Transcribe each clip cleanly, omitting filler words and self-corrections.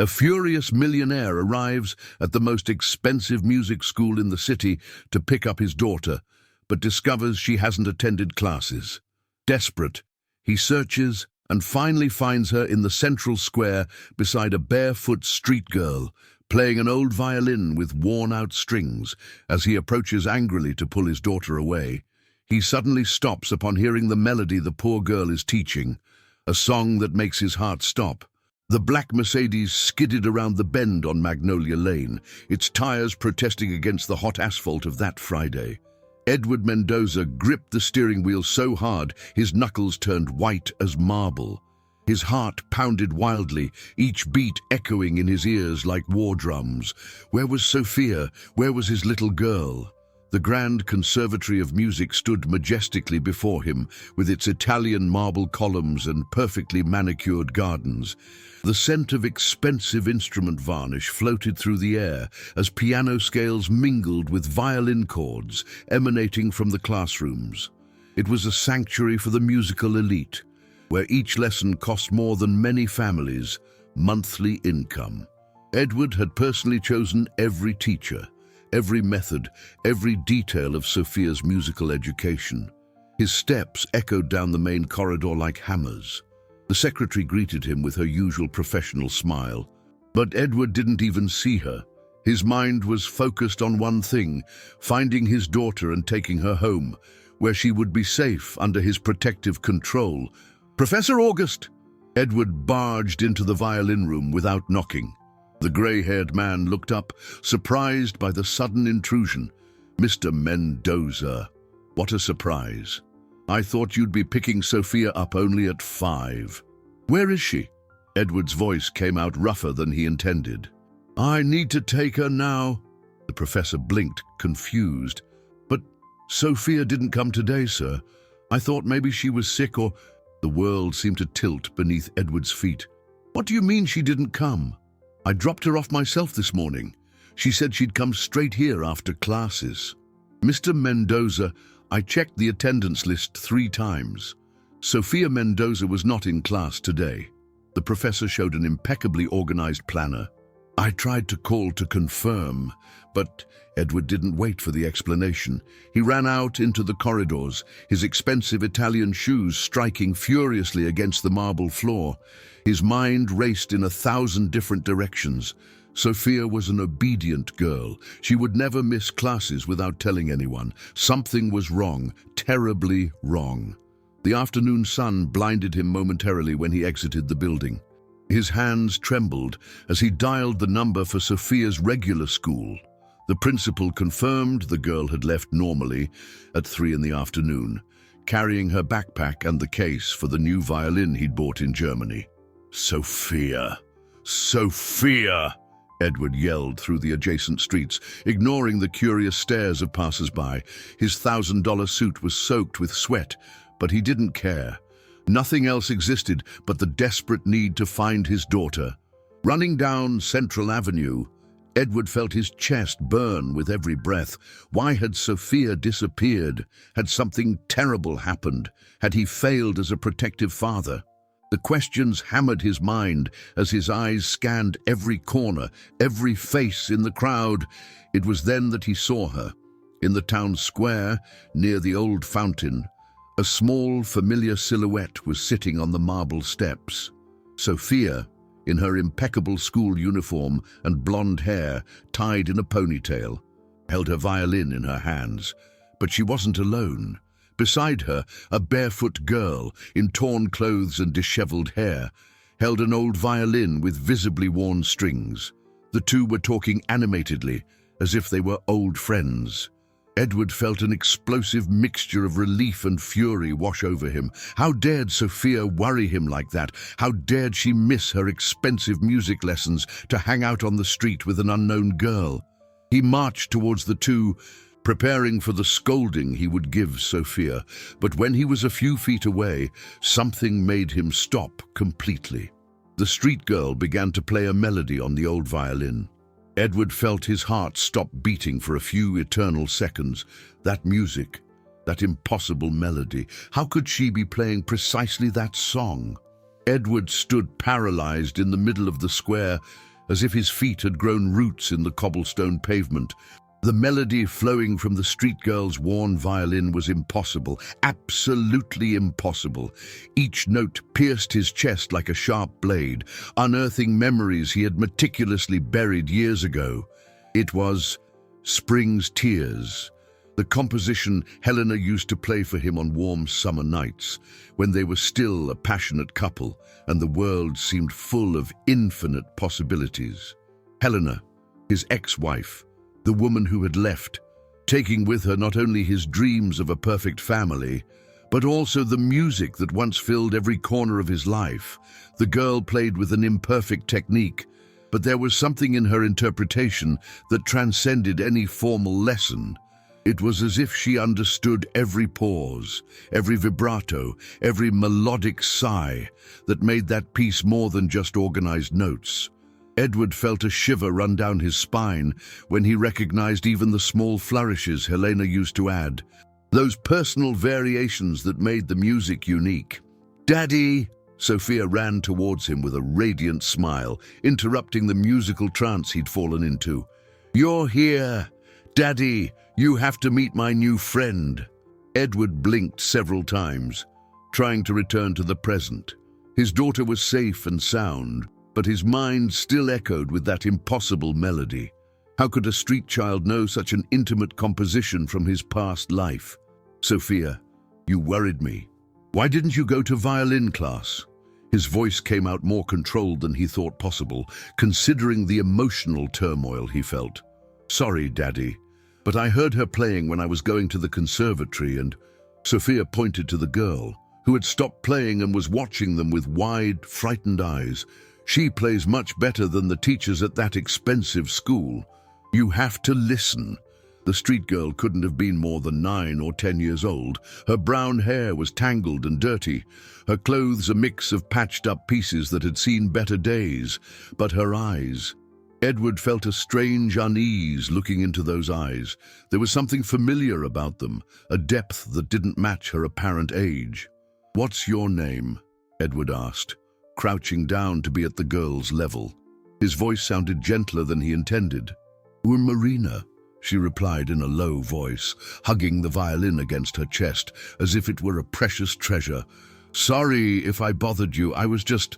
A furious millionaire arrives at the most expensive music school in the city to pick up his daughter, but discovers she hasn't attended classes. Desperate, he searches and finally finds her in the central square beside a barefoot street girl, playing an old violin with worn-out strings. As he approaches angrily to pull his daughter away, he suddenly stops upon hearing the melody the poor girl is teaching, a song that makes his heart stop. The black Mercedes skidded around the bend on Magnolia Lane, its tires protesting against the hot asphalt of that Friday. Edward Mendoza gripped the steering wheel so hard his knuckles turned white as marble. His heart pounded wildly, each beat echoing in his ears like war drums. Where was Sophia? Where was his little girl? The Grand Conservatory of Music stood majestically before him, with its Italian marble columns and perfectly manicured gardens. The scent of expensive instrument varnish floated through the air as piano scales mingled with violin chords emanating from the classrooms. It was a sanctuary for the musical elite, where each lesson cost more than many families' monthly income. Edward had personally chosen every teacher, every method, every detail of Sophia's musical education. His steps echoed down the main corridor like hammers. The secretary greeted him with her usual professional smile. But Edward didn't even see her. His mind was focused on one thing, finding his daughter and taking her home, where she would be safe under his protective control. "Professor August!" Edward barged into the violin room without knocking. The grey-haired man looked up, surprised by the sudden intrusion. "Mr. Mendoza, what a surprise. I thought you'd be picking Sophia up only at 5. Where is she?" Edward's voice came out rougher than he intended. "I need to take her now." The professor blinked, confused. "But Sophia didn't come today, sir. I thought maybe she was sick or—" The world seemed to tilt beneath Edward's feet. "What do you mean she didn't come? I dropped her off myself this morning. She said she'd come straight here after classes." "Mr. Mendoza, I checked the attendance list 3 times. Sophia Mendoza was not in class today." The professor showed an impeccably organized planner. "I tried to call to confirm, but..." Edward didn't wait for the explanation. He ran out into the corridors, his expensive Italian shoes striking furiously against the marble floor. His mind raced in 1,000 different directions. Sophia was an obedient girl. She would never miss classes without telling anyone. Something was wrong, terribly wrong. The afternoon sun blinded him momentarily when he exited the building. His hands trembled as he dialed the number for Sophia's regular school. The principal confirmed the girl had left normally at 3 in the afternoon, carrying her backpack and the case for the new violin he'd bought in Germany. "Sophia! Sophia!" Edward yelled through the adjacent streets, ignoring the curious stares of passers-by. His $1,000 suit was soaked with sweat, but he didn't care. Nothing else existed but the desperate need to find his daughter. Running down Central Avenue, Edward felt his chest burn with every breath. Why had Sophia disappeared? Had something terrible happened? Had he failed as a protective father? The questions hammered his mind as his eyes scanned every corner, every face in the crowd. It was then that he saw her. In the town square, near the old fountain, a small, familiar silhouette was sitting on the marble steps. Sophia, in her impeccable school uniform and blonde hair tied in a ponytail, held her violin in her hands. But she wasn't alone. Beside her, a barefoot girl, in torn clothes and disheveled hair, held an old violin with visibly worn strings. The two were talking animatedly, as if they were old friends. Edward felt an explosive mixture of relief and fury wash over him. How dared Sophia worry him like that? How dared she miss her expensive music lessons to hang out on the street with an unknown girl? He marched towards the two, preparing for the scolding he would give Sophia. But when he was a few feet away, something made him stop completely. The street girl began to play a melody on the old violin. Edward felt his heart stop beating for a few eternal seconds. That music, that impossible melody, how could she be playing precisely that song? Edward stood paralyzed in the middle of the square, as if his feet had grown roots in the cobblestone pavement. The melody flowing from the street girl's worn violin was impossible, absolutely impossible. Each note pierced his chest like a sharp blade, unearthing memories he had meticulously buried years ago. It was Spring's Tears, the composition Helena used to play for him on warm summer nights, when they were still a passionate couple and the world seemed full of infinite possibilities. Helena, his ex-wife, the woman who had left, taking with her not only his dreams of a perfect family, but also the music that once filled every corner of his life. The girl played with an imperfect technique, but there was something in her interpretation that transcended any formal lesson. It was as if she understood every pause, every vibrato, every melodic sigh that made that piece more than just organized notes. Edward felt a shiver run down his spine when he recognized even the small flourishes Helena used to add, those personal variations that made the music unique. "Daddy!" Sophia ran towards him with a radiant smile, interrupting the musical trance he'd fallen into. "You're here! Daddy, you have to meet my new friend." Edward blinked several times, trying to return to the present. His daughter was safe and sound, but his mind still echoed with that impossible melody. How could a street child know such an intimate composition from his past life? "Sophia, you worried me. Why didn't you go to violin class?" His voice came out more controlled than he thought possible, considering the emotional turmoil he felt. "Sorry, Daddy, but I heard her playing when I was going to the conservatory and—" Sophia pointed to the girl, who had stopped playing and was watching them with wide, frightened eyes. "She plays much better than the teachers at that expensive school. You have to listen." The street girl couldn't have been more than 9 or 10 years old. Her brown hair was tangled and dirty, her clothes a mix of patched-up pieces that had seen better days. But her eyes— Edward felt a strange unease looking into those eyes. There was something familiar about them, a depth that didn't match her apparent age. "What's your name?" Edward asked, crouching down to be at the girl's level. His voice sounded gentler than he intended. "We're Marina," she replied in a low voice, hugging the violin against her chest as if it were a precious treasure. "Sorry if I bothered you. I was just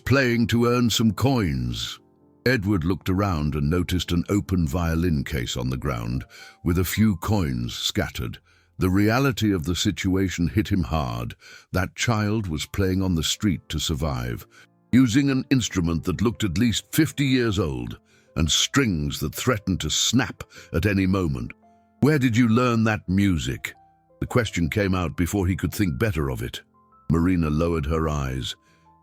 playing to earn some coins." Edward looked around and noticed an open violin case on the ground, with a few coins scattered. The reality of the situation hit him hard. That child was playing on the street to survive, using an instrument that looked at least 50 years old, and strings that threatened to snap at any moment. "Where did you learn that music?" The question came out before he could think better of it. Marina lowered her eyes,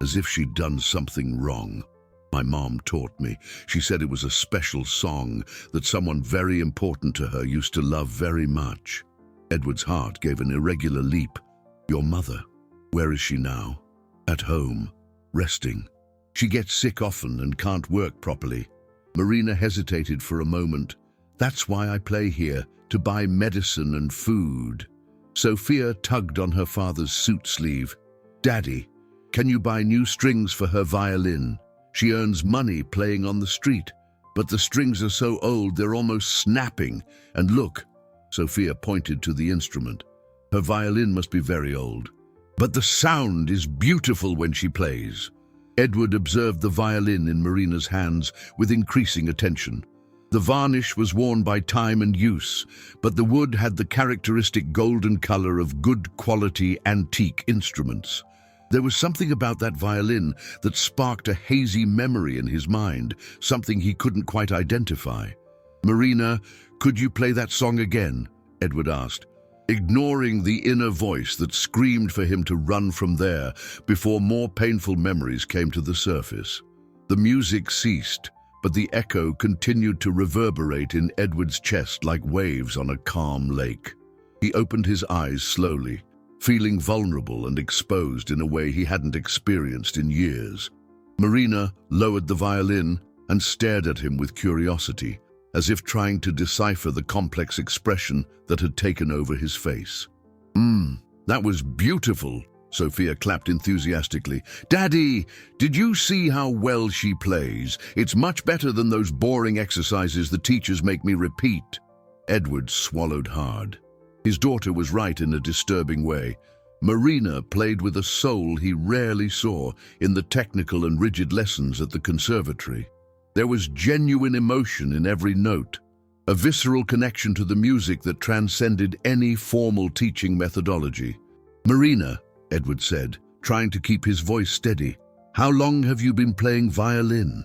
as if she'd done something wrong. "My mom taught me. She said it was a special song that someone very important to her used to love very much." Edward's heart gave an irregular leap. "Your mother, where is she now?" "At home, resting. She gets sick often and can't work properly." Marina hesitated for a moment. "That's why I play here, to buy medicine and food." Sophia tugged on her father's suit sleeve. "Daddy, can you buy new strings for her violin? She earns money playing on the street, but the strings are so old they're almost snapping. And look," Sophia pointed to the instrument. "Her violin must be very old, but the sound is beautiful when she plays." Edward observed the violin in Marina's hands with increasing attention. The varnish was worn by time and use, but the wood had the characteristic golden color of good quality antique instruments. There was something about that violin that sparked a hazy memory in his mind, something he couldn't quite identify. "Marina, could you play that song again?" Edward asked, ignoring the inner voice that screamed for him to run from there before more painful memories came to the surface. The music ceased, but the echo continued to reverberate in Edward's chest like waves on a calm lake. He opened his eyes slowly, feeling vulnerable and exposed in a way he hadn't experienced in years. Marina lowered the violin and stared at him with curiosity, as if trying to decipher the complex expression that had taken over his face. That was beautiful," Sophia clapped enthusiastically. "Daddy, did you see how well she plays? It's much better than those boring exercises the teachers make me repeat." Edward swallowed hard. His daughter was right in a disturbing way. Marina played with a soul he rarely saw in the technical and rigid lessons at the conservatory. There was genuine emotion in every note, a visceral connection to the music that transcended any formal teaching methodology. "Marina," Edward said, trying to keep his voice steady, "how long have you been playing violin?"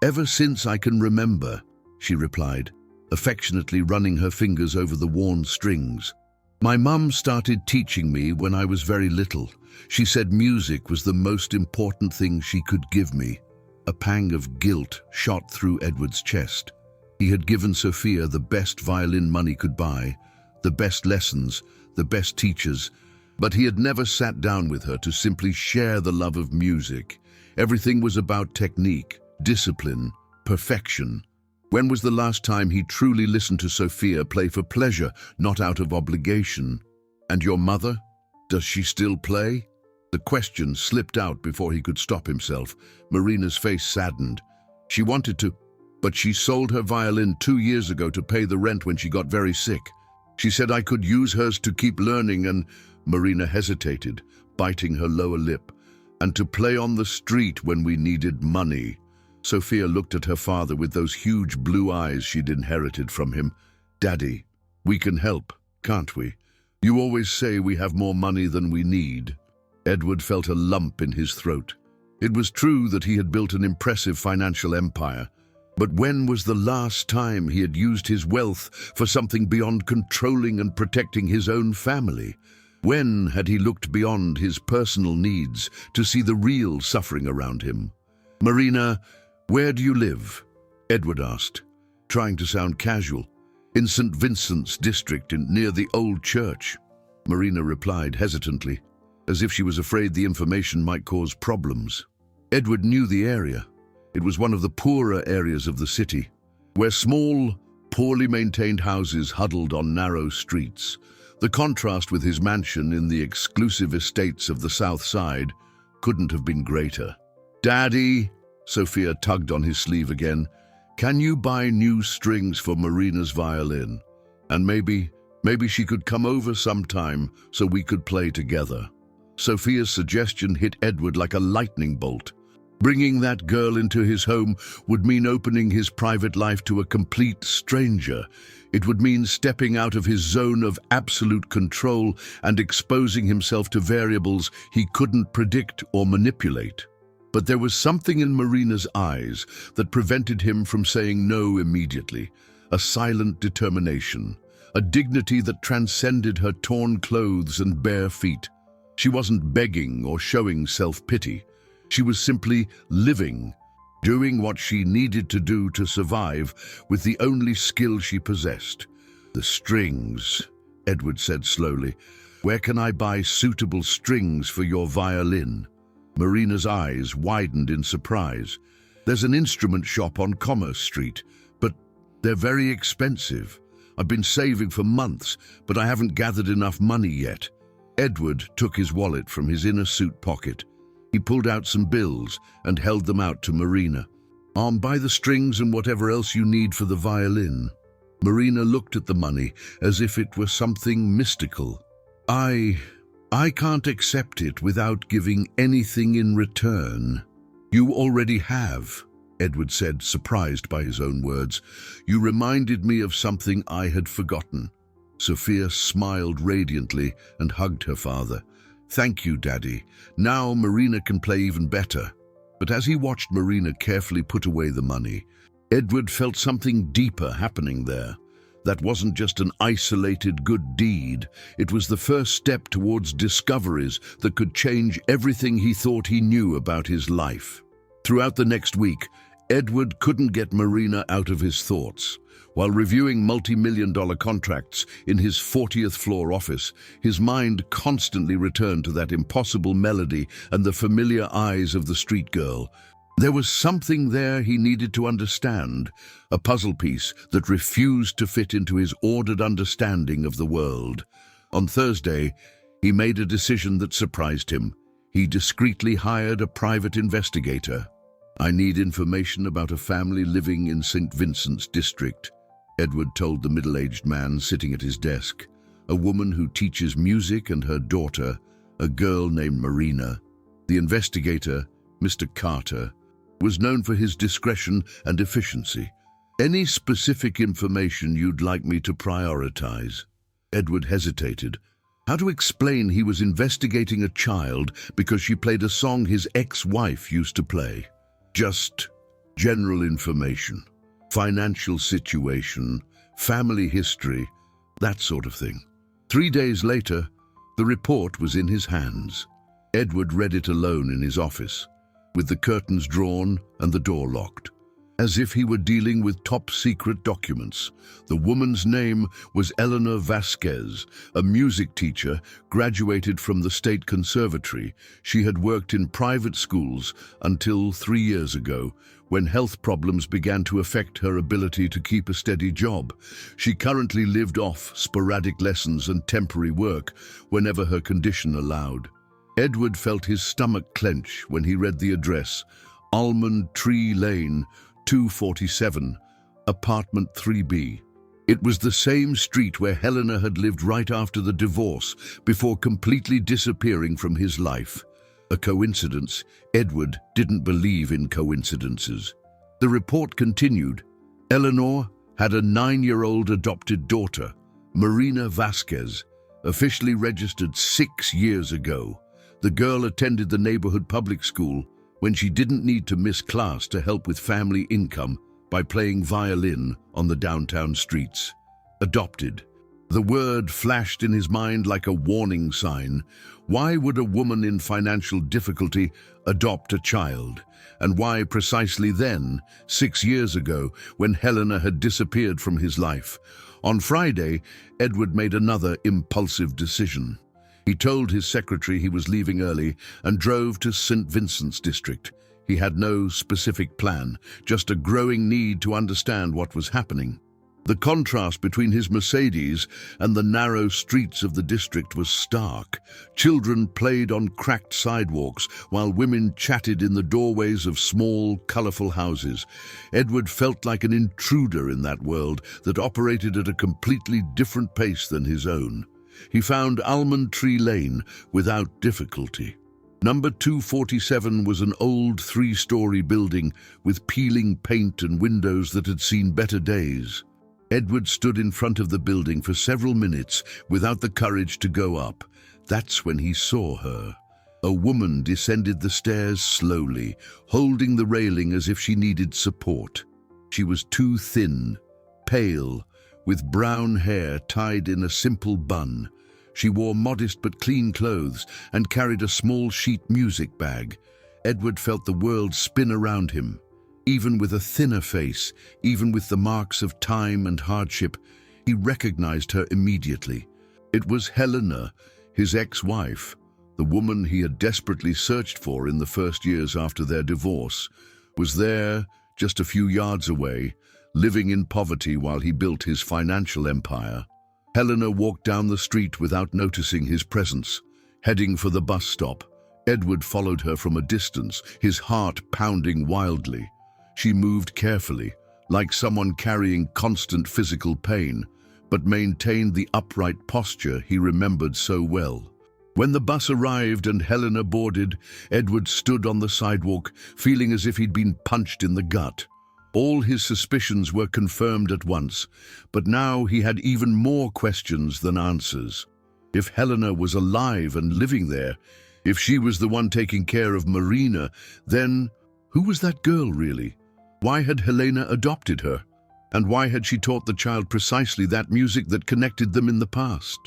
"Ever since I can remember," she replied, affectionately running her fingers over the worn strings. "My mum started teaching me when I was very little. She said music was the most important thing she could give me." A pang of guilt shot through Edward's chest. He had given Sophia the best violin money could buy, the best lessons, the best teachers, but he had never sat down with her to simply share the love of music. Everything was about technique, discipline, perfection. When was the last time he truly listened to Sophia play for pleasure, not out of obligation? "And your mother? Does she still play?" The question slipped out before he could stop himself. Marina's face saddened. "She wanted to, but she sold her violin 2 years ago to pay the rent when she got very sick. She said I could use hers to keep learning and—" Marina hesitated, biting her lower lip. "And to play on the street when we needed money." Sophia looked at her father with those huge blue eyes she'd inherited from him. "Daddy, we can help, can't we? You always say we have more money than we need." Edward felt a lump in his throat. It was true that he had built an impressive financial empire, but when was the last time he had used his wealth for something beyond controlling and protecting his own family? When had he looked beyond his personal needs to see the real suffering around him? "Marina, where do you live?" Edward asked, trying to sound casual. "In St. Vincent's district near the old church." Marina replied hesitantly, as if she was afraid the information might cause problems. Edward knew the area. It was one of the poorer areas of the city, where small, poorly maintained houses huddled on narrow streets. The contrast with his mansion in the exclusive estates of the South Side couldn't have been greater. "Daddy," Sophia tugged on his sleeve again, "can you buy new strings for Marina's violin? And maybe she could come over sometime so we could play together." Sophia's suggestion hit Edward like a lightning bolt. Bringing that girl into his home would mean opening his private life to a complete stranger. It would mean stepping out of his zone of absolute control and exposing himself to variables he couldn't predict or manipulate. But there was something in Marina's eyes that prevented him from saying no immediately, a silent determination, a dignity that transcended her torn clothes and bare feet. She wasn't begging or showing self-pity. She was simply living, doing what she needed to do to survive with the only skill she possessed. "The strings," Edward said slowly. "Where can I buy suitable strings for your violin?" Marina's eyes widened in surprise. "There's an instrument shop on Commerce Street, but they're very expensive. I've been saving for months, but I haven't gathered enough money yet." Edward took his wallet from his inner suit pocket. He pulled out some bills and held them out to Marina. "Buy the strings and whatever else you need for the violin." Marina looked at the money as if it were something mystical. I can't accept it without giving anything in return." "You already have," Edward said, surprised by his own words. "You reminded me of something I had forgotten." Sophia smiled radiantly and hugged her father. "Thank you, Daddy. Now Marina can play even better." But as he watched Marina carefully put away the money, Edward felt something deeper happening there. That wasn't just an isolated good deed. It was the first step towards discoveries that could change everything he thought he knew about his life. Throughout the next week, Edward couldn't get Marina out of his thoughts. While reviewing multi-million-dollar contracts in his 40th floor office, his mind constantly returned to that impossible melody and the familiar eyes of the street girl. There was something there he needed to understand, a puzzle piece that refused to fit into his ordered understanding of the world. On Thursday, He made a decision that surprised him. He discreetly hired a private investigator. "I need information about a family living in St. Vincent's district," Edward told the middle-aged man sitting at his desk. "A woman who teaches music and her daughter, a girl named Marina." The investigator, Mr. Carter, was known for his discretion and efficiency. "Any specific information you'd like me to prioritize?" Edward hesitated. How to explain he was investigating a child because she played a song his ex-wife used to play? Just general information, financial situation, family history, that sort of thing. 3 days later, the report was in his hands. Edward read it alone in his office, with the curtains drawn and the door locked, as if he were dealing with top-secret documents. The woman's name was Eleanor Vasquez, a music teacher, graduated from the State Conservatory. She had worked in private schools until 3 years ago, when health problems began to affect her ability to keep a steady job. She currently lived off sporadic lessons and temporary work whenever her condition allowed. Edward felt his stomach clench when he read the address: Almond Tree Lane, 247, apartment 3B. It was the same street where Helena had lived right after the divorce, before completely disappearing from his life. A coincidence? Edward didn't believe in coincidences. The report continued. Eleanor had a 9-year-old adopted daughter, Marina Vasquez, officially registered 6 years ago. The girl attended the neighborhood public school when she didn't need to miss class to help with family income by playing violin on the downtown streets. Adopted. The word flashed in his mind like a warning sign. Why would a woman in financial difficulty adopt a child? And why precisely then, 6 years ago, when Helena had disappeared from his life? On Friday, Edward made another impulsive decision. He told his secretary he was leaving early and drove to St. Vincent's district. He had no specific plan, just a growing need to understand what was happening. The contrast between his Mercedes and the narrow streets of the district was stark. Children played on cracked sidewalks, while women chatted in the doorways of small, colorful houses. Edward felt like an intruder in that world that operated at a completely different pace than his own. He found Almond Tree Lane without difficulty. Number 247 was an old 3-story building with peeling paint and windows that had seen better days. Edward stood in front of the building for several minutes without the courage to go up. That's when he saw her. A woman descended the stairs slowly, holding the railing as if she needed support. She was too thin, pale, with brown hair tied in a simple bun. She wore modest but clean clothes and carried a small sheet music bag. Edward felt the world spin around him. Even with a thinner face, even with the marks of time and hardship, he recognized her immediately. It was Helena, his ex-wife, the woman he had desperately searched for in the first years after their divorce, was there, just a few yards away, living in poverty while he built his financial empire. Helena walked down the street without noticing his presence, heading for the bus stop. Edward followed her from a distance, his heart pounding wildly. She moved carefully, like someone carrying constant physical pain, but maintained the upright posture he remembered so well. When the bus arrived and Helena boarded, Edward stood on the sidewalk, feeling as if he'd been punched in the gut. All his suspicions were confirmed at once, but now he had even more questions than answers. If Helena was alive and living there, if she was the one taking care of Marina, then who was that girl really? Why had Helena adopted her? And why had she taught the child precisely that music that connected them in the past?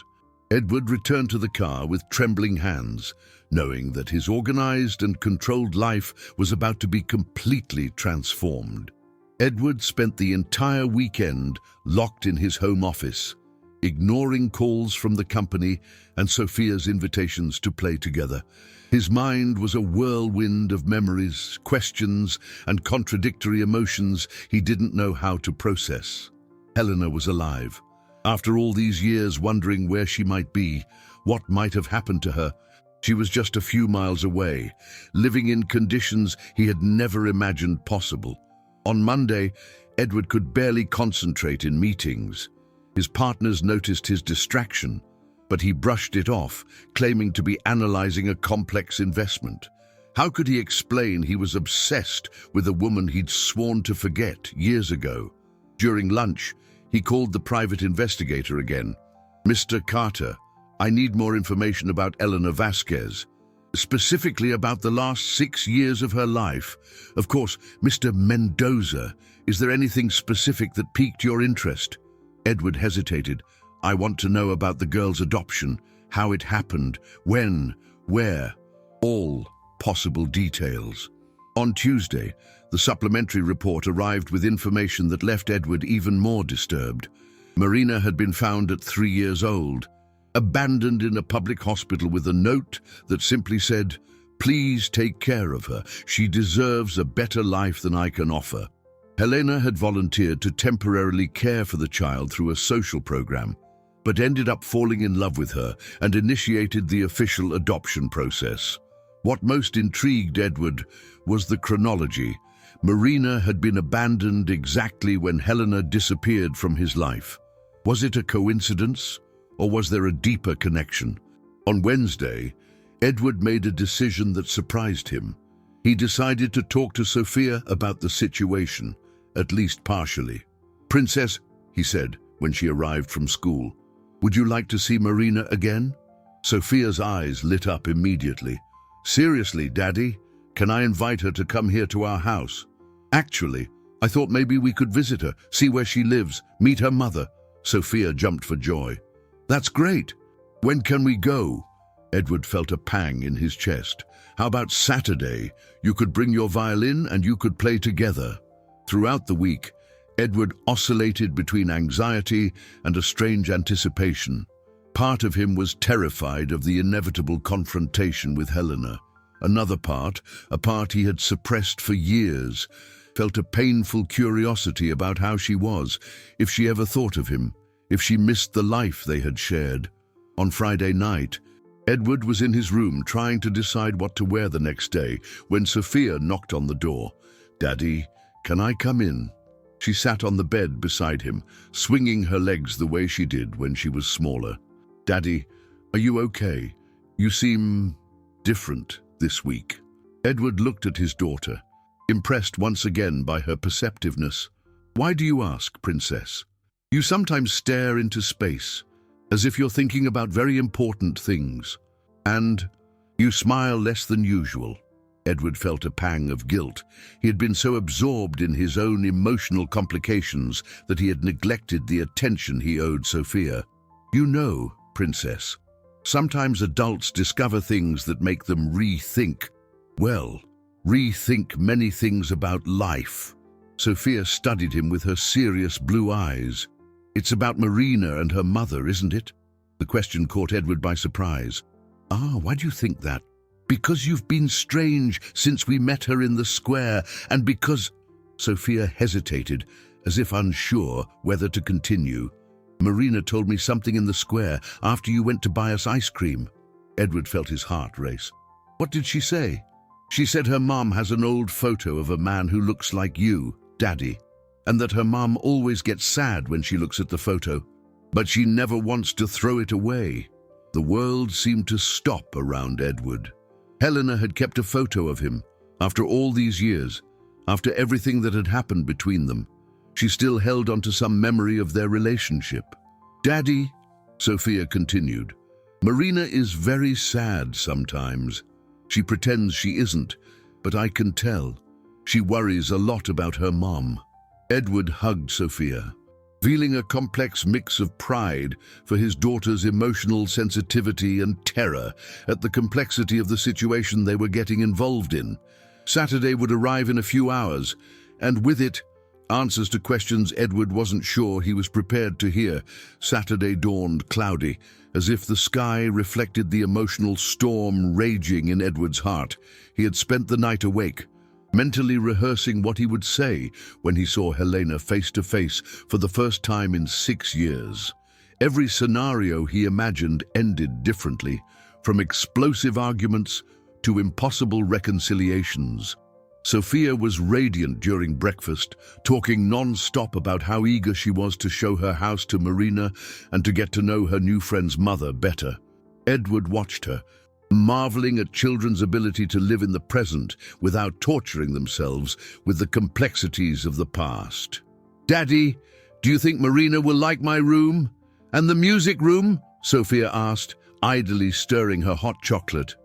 Edward returned to the car with trembling hands, knowing that his organized and controlled life was about to be completely transformed. Edward spent the entire weekend locked in his home office, ignoring calls from the company and Sophia's invitations to play together. His mind was a whirlwind of memories, questions, and contradictory emotions he didn't know how to process. Helena was alive. After all these years wondering where she might be, What might have happened to her? She was just a few miles away, living in conditions he had never imagined possible. On Monday, Edward could barely concentrate in meetings. His partners noticed his distraction, but he brushed it off, claiming to be analyzing a complex investment. How could he explain he was obsessed with a woman he'd sworn to forget years ago? During lunch, he called the private investigator again. "Mr. Carter, I need more information about Eleanor Vasquez, specifically about the last 6 years of her life. Of course, Mr. Mendoza, is there anything specific that piqued your interest?" Edward hesitated. "I want to know about the girl's adoption, how it happened, when, where, all possible details." On Tuesday, the supplementary report arrived with information that left Edward even more disturbed. Marina had been found at 3 years old, abandoned in a public hospital with a note that simply said, "Please take care of her. She deserves a better life than I can offer." Helena had volunteered to temporarily care for the child through a social program, but ended up falling in love with her and initiated the official adoption process. What most intrigued Edward was the chronology. Marina had been abandoned exactly when Helena disappeared from his life. Was it a coincidence, or was there a deeper connection? On Wednesday, Edward made a decision that surprised him. He decided to talk to Sophia about the situation, at least partially. "Princess," he said when she arrived from school, "would you like to see Marina again?" Sophia's eyes lit up immediately. "Seriously, Daddy? Can I invite her to come here to our house? Actually, I thought maybe we could visit her, see where she lives, meet her mother." Sophia jumped for joy. "That's great. When can we go?" Edward felt a pang in his chest. "How about Saturday? You could bring your violin and you could play together." Throughout the week, Edward oscillated between anxiety and a strange anticipation. Part of him was terrified of the inevitable confrontation with Helena. Another part, a part he had suppressed for years, felt a painful curiosity about how she was, if she ever thought of him, if she missed the life they had shared. On Friday night, Edward was in his room trying to decide what to wear the next day when Sophia knocked on the door. "Daddy, can I come in?" She sat on the bed beside him, swinging her legs the way she did when she was smaller. "Daddy, are you okay? You seem different this week." Edward looked at his daughter, impressed once again by her perceptiveness. "Why do you ask, Princess? You sometimes stare into space, as if you're thinking about very important things. And you smile less than usual." Edward felt a pang of guilt. He had been so absorbed in his own emotional complications that he had neglected the attention he owed Sophia. "You know, Princess, sometimes adults discover things that make them rethink many things about life." Sophia studied him with her serious blue eyes. "It's about Marina and her mother, isn't it?" The question caught Edward by surprise. "Ah, why do you think that?" "Because you've been strange since we met her in the square, and because—" Sophia hesitated, as if unsure whether to continue. "Marina told me something in the square after you went to buy us ice cream." Edward felt his heart race. "What did she say?" "She said her mom has an old photo of a man who looks like you, Daddy, and that her mom always gets sad when she looks at the photo, but she never wants to throw it away." The world seemed to stop around Edward. Helena had kept a photo of him. After all these years, after everything that had happened between them, she still held on to some memory of their relationship. "Daddy," Sophia continued, "Marina is very sad sometimes. She pretends she isn't, but I can tell. She worries a lot about her mom." Edward hugged Sophia, feeling a complex mix of pride for his daughter's emotional sensitivity and terror at the complexity of the situation they were getting involved in. Saturday would arrive in a few hours, and with it, answers to questions Edward wasn't sure he was prepared to hear. Saturday dawned cloudy, as if the sky reflected the emotional storm raging in Edward's heart. He had spent the night awake, mentally rehearsing what he would say when he saw Helena face to face for the first time in 6 years. Every scenario he imagined ended differently, from explosive arguments to impossible reconciliations. Sophia was radiant during breakfast, talking non-stop about how eager she was to show her house to Marina and to get to know her new friend's mother better. Edward watched her, marveling at children's ability to live in the present without torturing themselves with the complexities of the past. "Daddy, do you think Marina will like my room? And the music room?" Sophia asked, idly stirring her hot chocolate.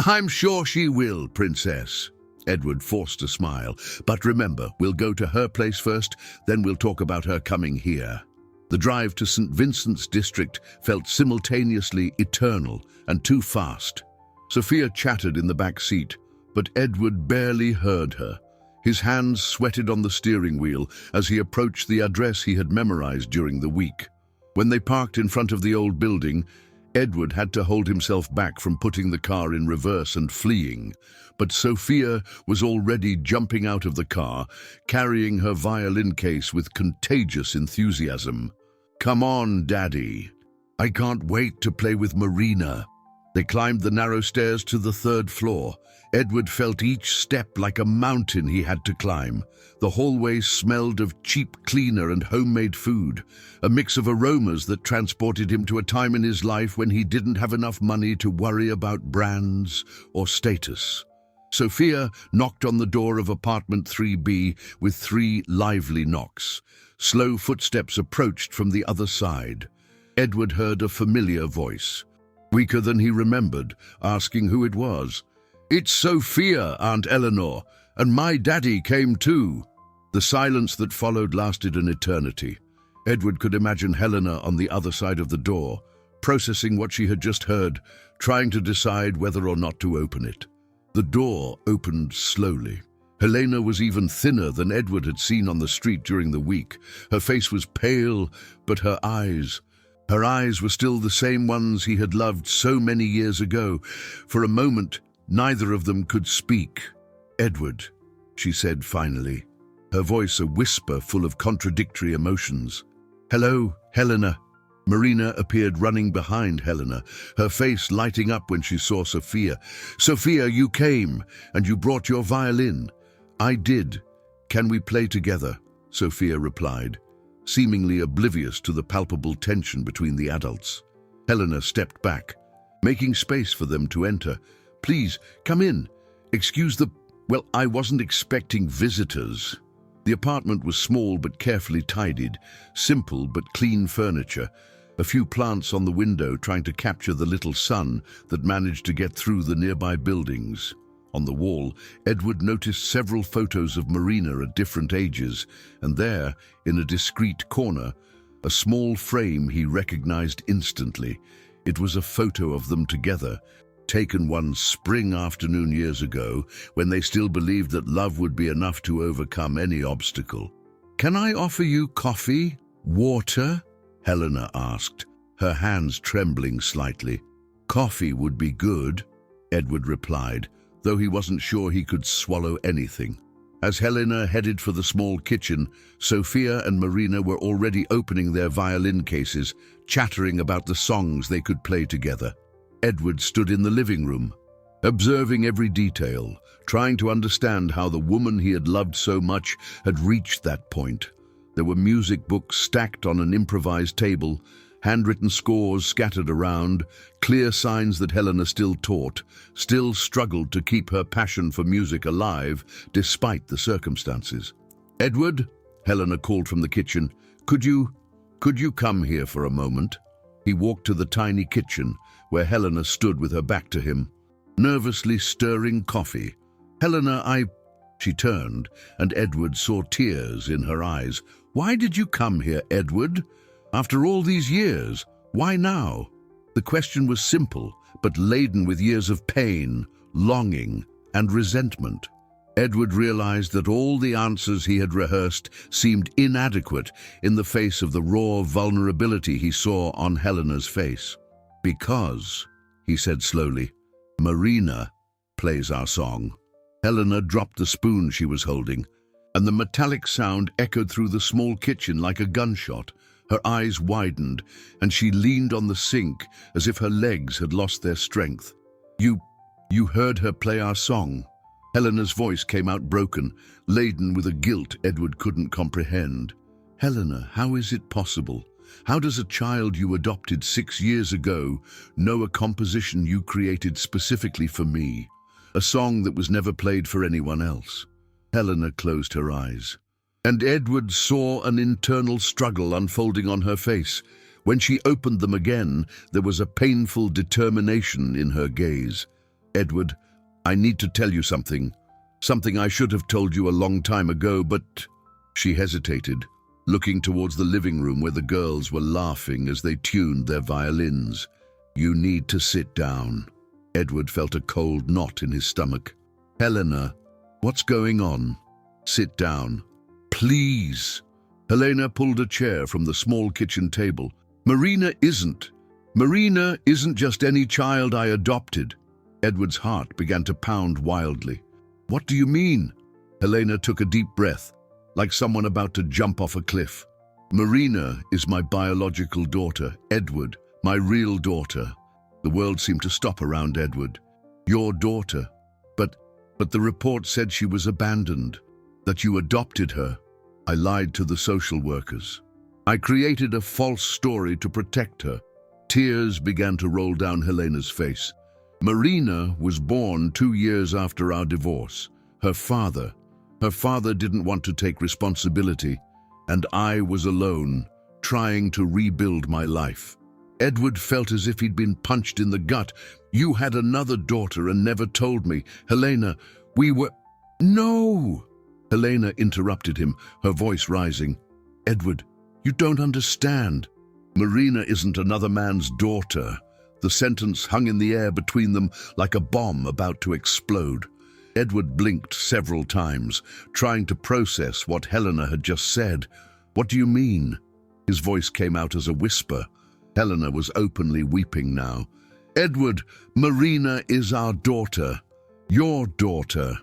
"I'm sure she will, Princess." Edward forced a smile. "But remember, we'll go to her place first, then we'll talk about her coming here." The drive to St. Vincent's district felt simultaneously eternal and too fast. Sophia chattered in the back seat, but Edward barely heard her. His hands sweated on the steering wheel as he approached the address he had memorized during the week. When they parked in front of the old building, Edward had to hold himself back from putting the car in reverse and fleeing, but Sophia was already jumping out of the car, carrying her violin case with contagious enthusiasm. "Come on, Daddy. I can't wait to play with Marina." They climbed the narrow stairs to the 3rd floor. Edward felt each step like a mountain he had to climb. The hallway smelled of cheap cleaner and homemade food, a mix of aromas that transported him to a time in his life when he didn't have enough money to worry about brands or status. Sophia knocked on the door of apartment 3B with 3 lively knocks. Slow footsteps approached from the other side. Edward heard a familiar voice, weaker than he remembered, asking who it was. "It's Sophia, Aunt Eleanor, and my daddy came too." The silence that followed lasted an eternity. Edward could imagine Helena on the other side of the door, processing what she had just heard, trying to decide whether or not to open it. The door opened slowly. Helena was even thinner than Edward had seen on the street during the week. Her face was pale, but her eyes were still the same ones he had loved so many years ago. For a moment, neither of them could speak. "Edward," she said finally, her voice a whisper full of contradictory emotions. "Hello, Helena." Marina appeared running behind Helena, her face lighting up when she saw Sophia. "Sophia, you came, and you brought your violin." "I did. Can we play together?" Sophia replied, seemingly oblivious to the palpable tension between the adults. Helena stepped back, making space for them to enter. "Please, come in. Excuse the... Well, I wasn't expecting visitors." The apartment was small but carefully tidied, simple but clean furniture, a few plants on the window trying to capture the little sun that managed to get through the nearby buildings. On the wall, Edward noticed several photos of Marina at different ages, and there, in a discreet corner, a small frame he recognized instantly. It was a photo of them together, taken one spring afternoon years ago, when they still believed that love would be enough to overcome any obstacle. "Can I offer you coffee? Water?" Helena asked, her hands trembling slightly. "Coffee would be good," Edward replied, though he wasn't sure he could swallow anything. As Helena headed for the small kitchen, Sophia and Marina were already opening their violin cases, chattering about the songs they could play together. Edward stood in the living room, observing every detail, trying to understand how the woman he had loved so much had reached that point. There were music books stacked on an improvised table, handwritten scores scattered around, clear signs that Helena still taught, still struggled to keep her passion for music alive despite the circumstances. "Edward," Helena called from the kitchen, Could you come here for a moment?" He walked to the tiny kitchen, where Helena stood with her back to him, nervously stirring coffee. "Helena, She turned, and Edward saw tears in her eyes. "Why did you come here, Edward? After all these years, why now?" The question was simple, but laden with years of pain, longing, and resentment. Edward realized that all the answers he had rehearsed seemed inadequate in the face of the raw vulnerability he saw on Helena's face. "Because," he said slowly, "Marina plays our song." Helena dropped the spoon she was holding, and the metallic sound echoed through the small kitchen like a gunshot. Her eyes widened, and she leaned on the sink as if her legs had lost their strength. You heard her play our song." Helena's voice came out broken, laden with a guilt Edward couldn't comprehend. "Helena, how is it possible? How does a child you adopted 6 years ago know a composition you created specifically for me? A song that was never played for anyone else?" Helena closed her eyes, and Edward saw an internal struggle unfolding on her face. When she opened them again, there was a painful determination in her gaze. "Edward, I need to tell you something. Something I should have told you a long time ago, but—" She hesitated, looking towards the living room where the girls were laughing as they tuned their violins. "You need to sit down." Edward felt a cold knot in his stomach. "Helena, what's going on? Sit down. Please." Helena pulled a chair from the small kitchen table. Marina isn't just any child I adopted." Edward's heart began to pound wildly. "What do you mean?" Helena took a deep breath, like someone about to jump off a cliff. "Marina is my biological daughter, Edward, my real daughter." The world seemed to stop around Edward. "Your daughter? But the report said she was abandoned, that you adopted her." "I lied to the social workers. I created a false story to protect her." Tears began to roll down Helena's face. "Marina was born 2 years after our divorce. Her father didn't want to take responsibility, and I was alone, trying to rebuild my life." Edward felt as if he'd been punched in the gut. "You had another daughter and never told me. Helena, we were—" "No!" Helena interrupted him, her voice rising. "Edward, you don't understand. Marina isn't another man's daughter." The sentence hung in the air between them like a bomb about to explode. Edward blinked several times, trying to process what Helena had just said. "What do you mean?" His voice came out as a whisper. Helena was openly weeping now. "Edward, Marina is our daughter. Your daughter.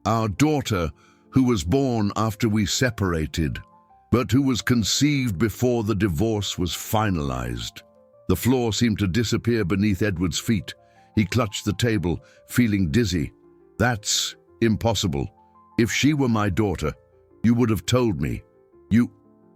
Our daughter who was born after we separated, but who was conceived before the divorce was finalized." The floor seemed to disappear beneath Edward's feet. He clutched the table, feeling dizzy. "That's impossible. If she were my daughter, you would have told me.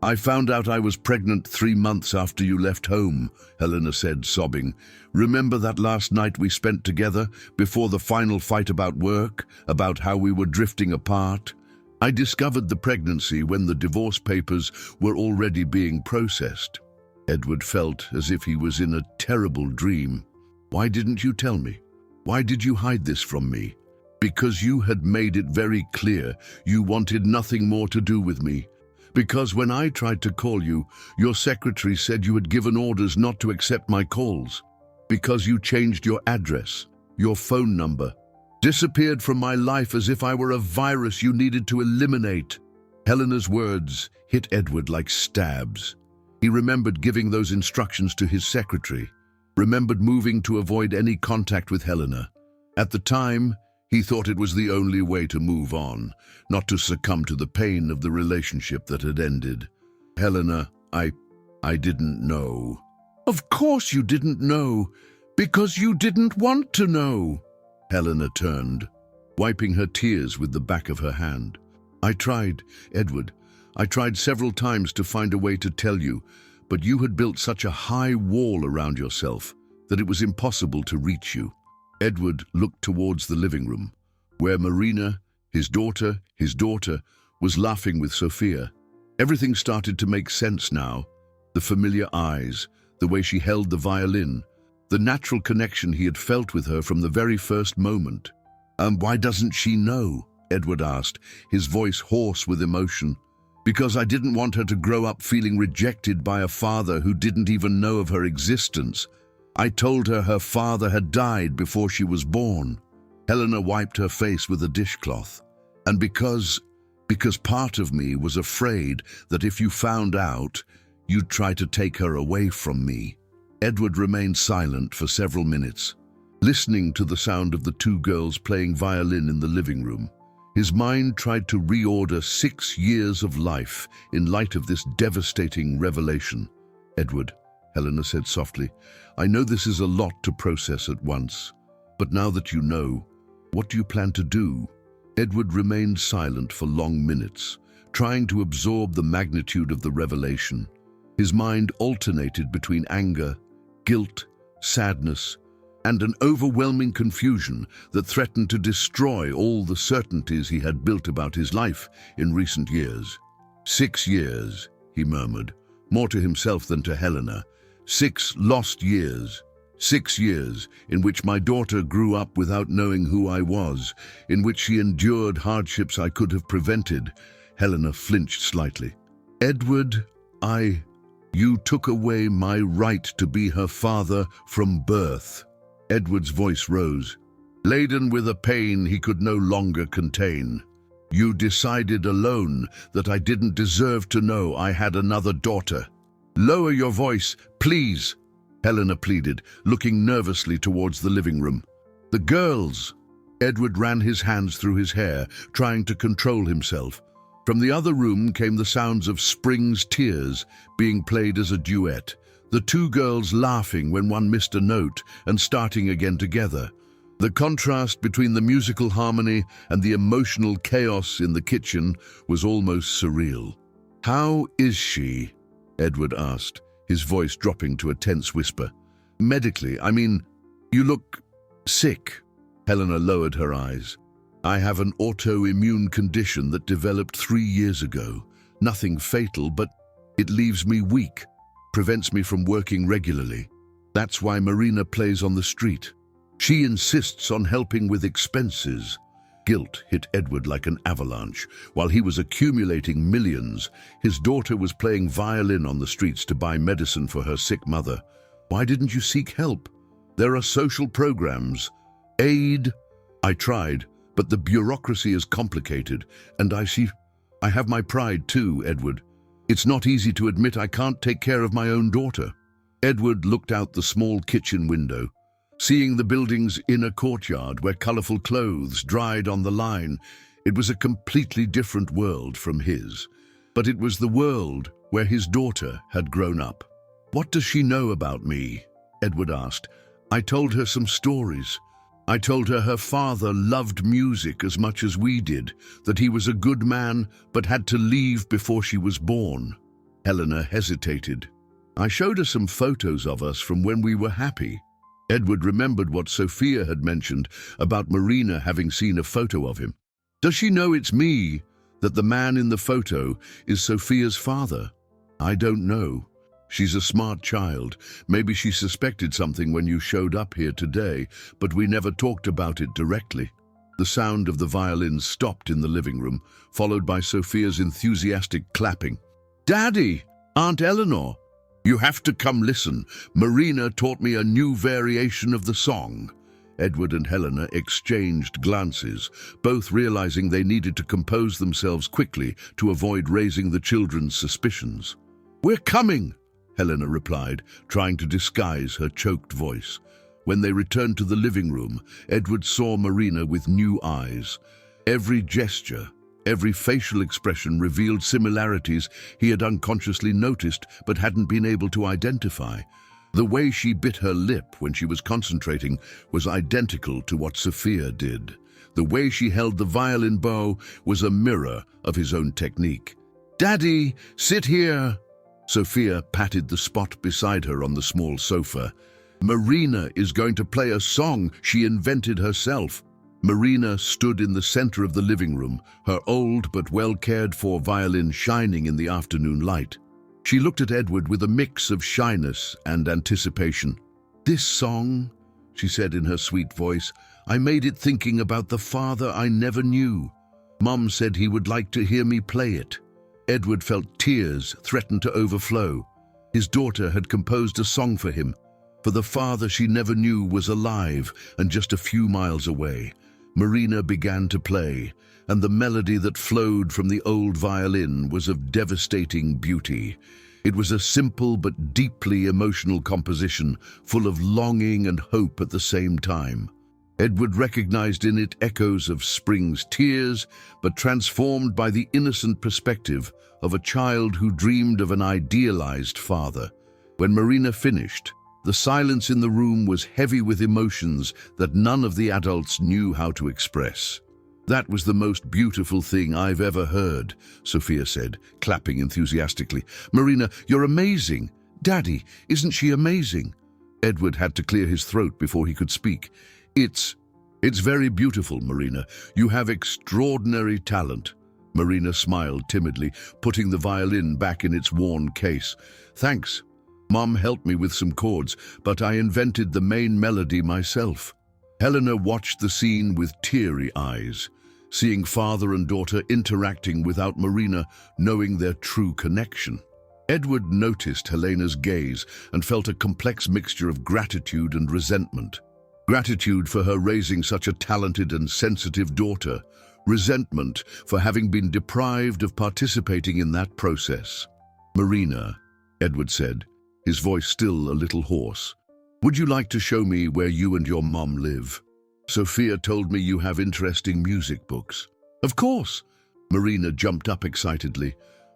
I found out I was pregnant 3 months after you left home," Helena said, sobbing. "Remember that last night we spent together, before the final fight about work, about how we were drifting apart? I discovered the pregnancy when the divorce papers were already being processed." Edward felt as if he was in a terrible dream. "Why didn't you tell me? Why did you hide this from me?" "Because you had made it very clear you wanted nothing more to do with me. Because when I tried to call you, your secretary said you had given orders not to accept my calls. Because you changed your address, your phone number, disappeared from my life as if I were a virus you needed to eliminate." Helena's words hit Edward like stabs. He remembered giving those instructions to his secretary, remembered moving to avoid any contact with Helena. At the time, he thought it was the only way to move on, not to succumb to the pain of the relationship that had ended. "Helena, I didn't know." "Of course you didn't know, because you didn't want to know." Helena turned, wiping her tears with the back of her hand. "I tried, Edward. I tried several times to find a way to tell you, but you had built such a high wall around yourself that it was impossible to reach you." Edward looked towards the living room, where Marina, his daughter, was laughing with Sophia. Everything started to make sense now. The familiar eyes, the way she held the violin, the natural connection he had felt with her from the very first moment. "Why doesn't she know?" Edward asked, his voice hoarse with emotion. "Because I didn't want her to grow up feeling rejected by a father who didn't even know of her existence. I told her her father had died before she was born." Helena wiped her face with a dishcloth. "And because part of me was afraid that if you found out, you'd try to take her away from me." Edward remained silent for several minutes, listening to the sound of the 2 girls playing violin in the living room. His mind tried to reorder 6 years of life in light of this devastating revelation. Edward, Helena said softly. I know this is a lot to process at once, but now that you know, what do you plan to do? Edward remained silent for long minutes, trying to absorb the magnitude of the revelation. His mind alternated between anger, guilt, sadness, and an overwhelming confusion that threatened to destroy all the certainties he had built about his life in recent years. 6 years, he murmured, more to himself than to Helena. 6 lost years. 6 years in which my daughter grew up without knowing who I was, in which she endured hardships I could have prevented. Helena flinched slightly. Edward, you took away my right to be her father from birth. Edward's voice rose, laden with a pain he could no longer contain. You decided alone that I didn't deserve to know I had another daughter. Lower your voice, please, Helena pleaded, looking nervously towards the living room. The girls! Edward ran his hands through his hair, trying to control himself. From the other room came the sounds of Spring's Tears being played as a duet, the 2 girls laughing when one missed a note and starting again together. The contrast between the musical harmony and the emotional chaos in the kitchen was almost surreal. How is she? Edward asked, his voice dropping to a tense whisper. Medically, you look sick. Helena lowered her eyes. I have an autoimmune condition that developed 3 years ago. Nothing fatal, but it leaves me weak, prevents me from working regularly. That's why Marina plays on the street. She insists on helping with expenses. Guilt hit Edward like an avalanche. While he was accumulating millions, his daughter was playing violin on the streets to buy medicine for her sick mother. Why didn't you seek help? There are social programs. Aid. I tried, but the bureaucracy is complicated, and I have my pride too, Edward. It's not easy to admit I can't take care of my own daughter. Edward looked out the small kitchen window, seeing the building's inner courtyard where colorful clothes dried on the line. It was a completely different world from his, but it was the world where his daughter had grown up. What does she know about me? Edward asked. I told her some stories. I told her father loved music as much as we did, that he was a good man but had to leave before she was born. Helena hesitated. I showed her some photos of us from when we were happy. Edward remembered what Sophia had mentioned about Marina having seen a photo of him. Does she know it's me, that the man in the photo is Sophia's father? I don't know. She's a smart child. Maybe she suspected something when you showed up here today, but we never talked about it directly. The sound of the violin stopped in the living room, followed by Sophia's enthusiastic clapping. Daddy! Aunt Eleanor! You have to come listen. Marina taught me a new variation of the song. Edward and Helena exchanged glances, both realizing they needed to compose themselves quickly to avoid raising the children's suspicions. We're coming! Helena replied, trying to disguise her choked voice. When they returned to the living room, Edward saw Marina with new eyes. Every gesture, every facial expression revealed similarities he had unconsciously noticed but hadn't been able to identify. The way she bit her lip when she was concentrating was identical to what Sophia did. The way she held the violin bow was a mirror of his own technique. Daddy, sit here! Sophia patted the spot beside her on the small sofa. Marina is going to play a song she invented herself. Marina stood in the center of the living room, her old but well-cared-for violin shining in the afternoon light. She looked at Edward with a mix of shyness and anticipation. This song, she said in her sweet voice, I made it thinking about the father I never knew. Mom said he would like to hear me play it. Edward felt tears threaten to overflow. His daughter had composed a song for him, for the father she never knew was alive and just a few miles away. Marina began to play, and the melody that flowed from the old violin was of devastating beauty. It was a simple but deeply emotional composition, full of longing and hope at the same time. Edward recognized in it echoes of Spring's Tears, but transformed by the innocent perspective of a child who dreamed of an idealized father. When Marina finished, the silence in the room was heavy with emotions that none of the adults knew how to express. "That was the most beautiful thing I've ever heard," Sophia said, clapping enthusiastically. "Marina, you're amazing. Daddy, isn't she amazing?" Edward had to clear his throat before he could speak. It's very beautiful, Marina. You have extraordinary talent." Marina smiled timidly, putting the violin back in its worn case. "Thanks. Mom helped me with some chords, but I invented the main melody myself." Helena watched the scene with teary eyes, seeing father and daughter interacting without Marina knowing their true connection. Edward noticed Helena's gaze and felt a complex mixture of gratitude and resentment. Gratitude for her raising such a talented and sensitive daughter, resentment for having been deprived of participating in that process. "Marina," Edward said, his voice still a little hoarse, "would you like to show me where you and your mom live? Sophia told me you have interesting music books." "Of course!" Marina jumped up excitedly.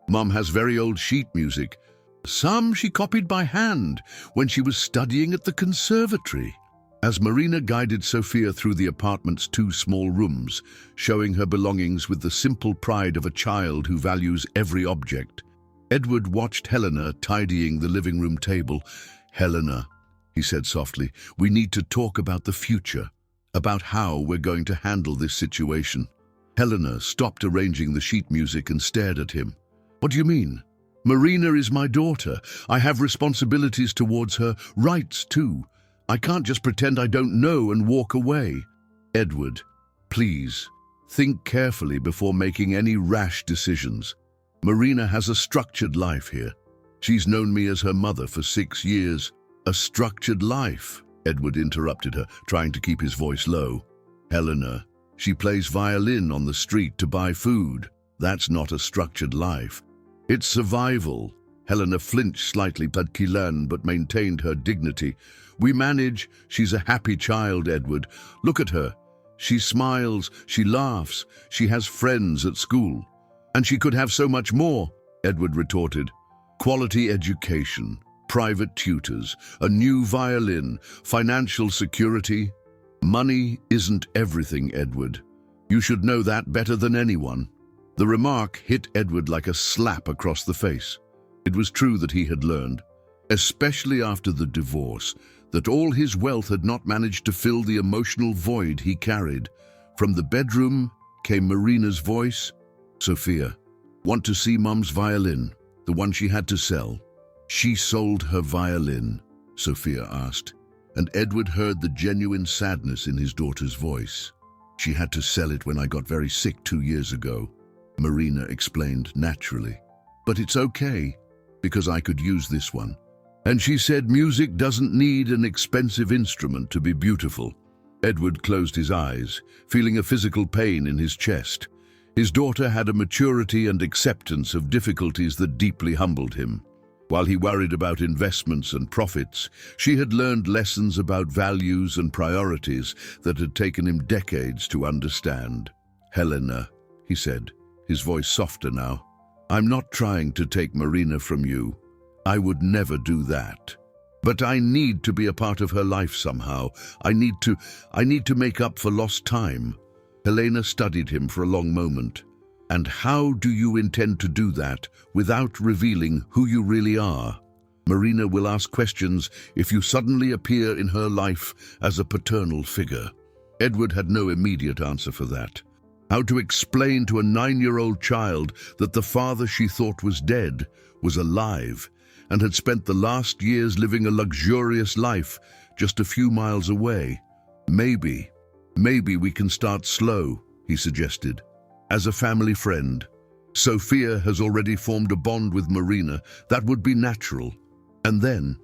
"Mom has very old sheet music. Some she copied by hand when she was studying at the conservatory." As Marina guided Sophia through the apartment's 2 small rooms, showing her belongings with the simple pride of a child who values every object, Edward watched Helena tidying the living room table. "Helena," he said softly, "we need to talk about the future, about how we're going to handle this situation." Helena stopped arranging the sheet music and stared at him. "What do you mean? Marina is my daughter. I have responsibilities towards her, rights too. I can't just pretend I don't know and walk away." "Edward, please, think carefully before making any rash decisions. Marina has a structured life here. She's known me as her mother for 6 years." "A structured life?" Edward interrupted her, trying to keep his voice low. "Helena, she plays violin on the street to buy food. That's not a structured life. It's survival." Helena flinched slightly but maintained her dignity. "We manage. She's a happy child, Edward. Look at her. She smiles, she laughs, she has friends at school. And she could have so much more," Edward retorted. "Quality education, private tutors, a new violin, financial security. Money isn't everything, Edward. You should know that better than anyone." The remark hit Edward like a slap across the face. It was true that he had learned, especially after the divorce, that all his wealth had not managed to fill the emotional void he carried. From the bedroom came Marina's voice. "Sophia, want to see Mum's violin, the one she had to sell?" "She sold her violin?" Sophia asked, and Edward heard the genuine sadness in his daughter's voice. "She had to sell it when I got very sick 2 years ago," Marina explained naturally. "But it's okay, because I could use this one. And she said music doesn't need an expensive instrument to be beautiful." Edward closed his eyes, feeling a physical pain in his chest. His daughter had a maturity and acceptance of difficulties that deeply humbled him. While he worried about investments and profits, she had learned lessons about values and priorities that had taken him decades to understand. "Helena," he said, his voice softer now, "I'm not trying to take Marina from you. I would never do that. But I need to be a part of her life somehow. I need to make up for lost time." Helena studied him for a long moment. "And how do you intend to do that without revealing who you really are? Marina will ask questions if you suddenly appear in her life as a paternal figure." Edward had no immediate answer for that. How to explain to a 9-year-old child that the father she thought was dead was alive and had spent the last years living a luxurious life just a few miles away? Maybe we can start slow," he suggested. "As a family friend. Sophia has already formed a bond with Marina. That would be natural. And then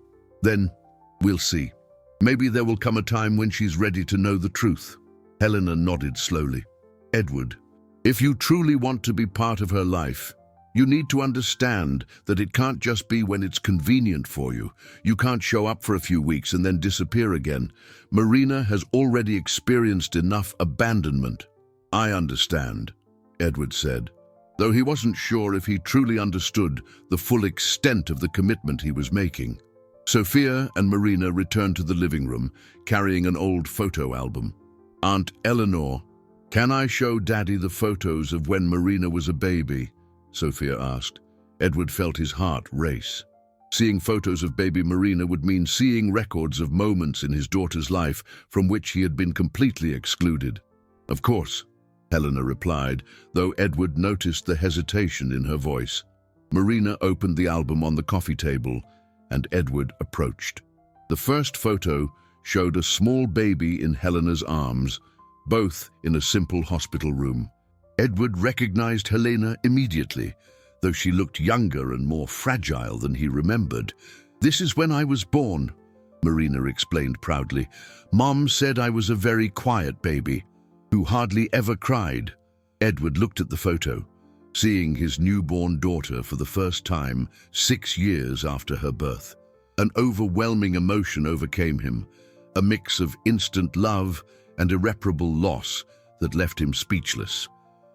we'll see. Maybe there will come a time when she's ready to know the truth." Helena nodded slowly. "Edward, if you truly want to be part of her life, you need to understand that it can't just be when it's convenient for you. You can't show up for a few weeks and then disappear again. Marina has already experienced enough abandonment." "I understand," Edward said, though he wasn't sure if he truly understood the full extent of the commitment he was making. Sophia and Marina returned to the living room, carrying an old photo album. "Aunt Eleanor, can I show Daddy the photos of when Marina was a baby?" Sophia asked. Edward felt his heart race. Seeing photos of baby Marina would mean seeing records of moments in his daughter's life from which he had been completely excluded. "Of course," Helena replied, though Edward noticed the hesitation in her voice. Marina opened the album on the coffee table, and Edward approached. The first photo showed a small baby in Helena's arms, both in a simple hospital room. Edward recognized Helena immediately, though she looked younger and more fragile than he remembered. "This is when I was born," Marina explained proudly. "Mom said I was a very quiet baby, who hardly ever cried." Edward looked at the photo, seeing his newborn daughter for the first time 6 years after her birth. An overwhelming emotion overcame him, a mix of instant love and irreparable loss that left him speechless.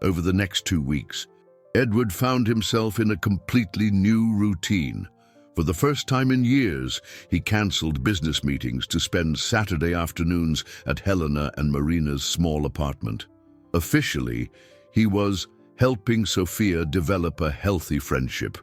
Over the next 2 weeks, Edward found himself in a completely new routine. For the first time in years, he cancelled business meetings to spend Saturday afternoons at Helena and Marina's small apartment. Officially, he was helping Sophia develop a healthy friendship.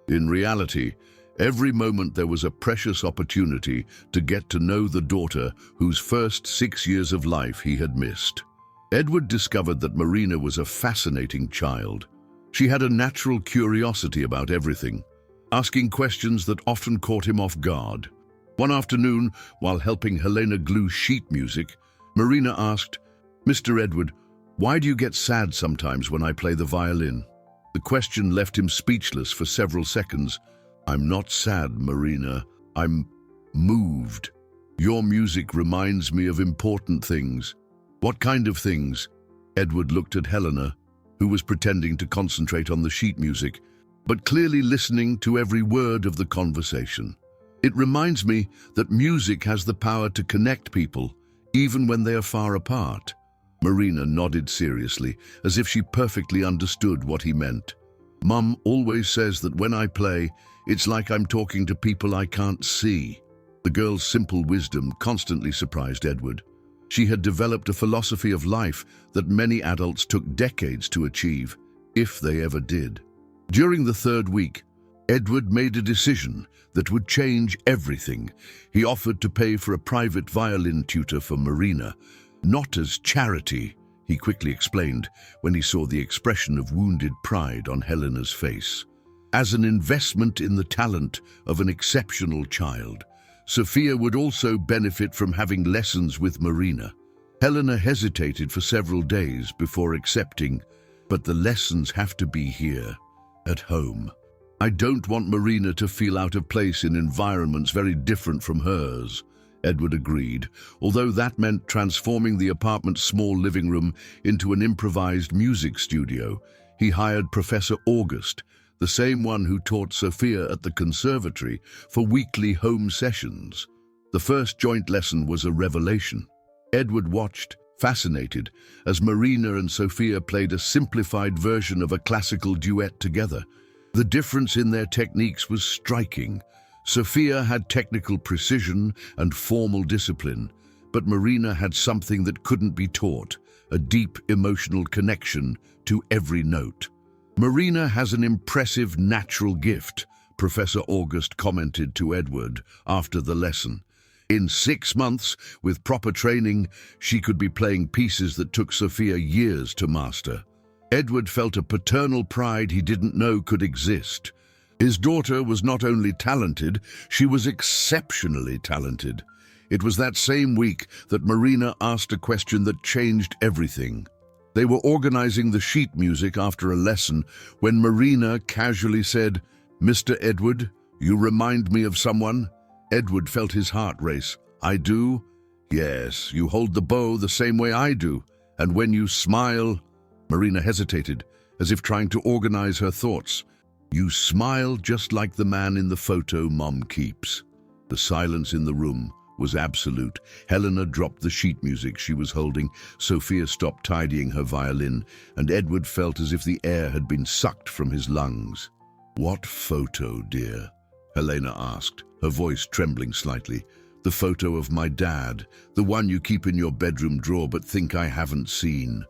In reality, every moment there was a precious opportunity to get to know the daughter whose first 6 years of life he had missed. Edward discovered that Marina was a fascinating child. She had a natural curiosity about everything, asking questions that often caught him off guard. One afternoon, while helping Helena glue sheet music, Marina asked, "Mr. Edward, why do you get sad sometimes when I play the violin?" The question left him speechless for several seconds. "I'm not sad, Marina. I'm moved. Your music reminds me of important things." "What kind of things?" Edward looked at Helena, who was pretending to concentrate on the sheet music, but clearly listening to every word of the conversation. "It reminds me that music has the power to connect people, even when they are far apart." Marina nodded seriously, as if she perfectly understood what he meant. "Mum always says that when I play, it's like I'm talking to people I can't see." The girl's simple wisdom constantly surprised Edward. She had developed a philosophy of life that many adults took decades to achieve, if they ever did. During the 3rd week, Edward made a decision that would change everything. He offered to pay for a private violin tutor for Marina, not as charity, he quickly explained when he saw the expression of wounded pride on Helena's face. As an investment in the talent of an exceptional child. Sophia would also benefit from having lessons with Marina. Helena hesitated for several days before accepting, "But the lessons have to be here, at home. I don't want Marina to feel out of place in environments very different from hers," Edward agreed, although that meant transforming the apartment's small living room into an improvised music studio. He hired Professor August, the same one who taught Sophia at the conservatory, for weekly home sessions. The first joint lesson was a revelation. Edward watched, fascinated, as Marina and Sophia played a simplified version of a classical duet together. The difference in their techniques was striking. Sophia had technical precision and formal discipline, but Marina had something that couldn't be taught, a deep emotional connection to every note. "Marina has an impressive natural gift," Professor August commented to Edward after the lesson. "In 6 months, with proper training, she could be playing pieces that took Sophia years to master." Edward felt a paternal pride he didn't know could exist. His daughter was not only talented, she was exceptionally talented. It was that same week that Marina asked a question that changed everything. They were organizing the sheet music after a lesson when Marina casually said, "Mr. Edward, you remind me of someone." Edward felt his heart race. "I do?" "Yes, you hold the bow the same way I do. And when you smile—" Marina hesitated, as if trying to organize her thoughts. "You smile just like the man in the photo Mom keeps." The silence in the room was absolute. Helena dropped the sheet music she was holding. Sophia stopped tidying her violin, and Edward felt as if the air had been sucked from his lungs. "What photo, dear?" Helena asked, her voice trembling slightly. The photo of my dad, the one you keep in your bedroom drawer but think I haven't seen.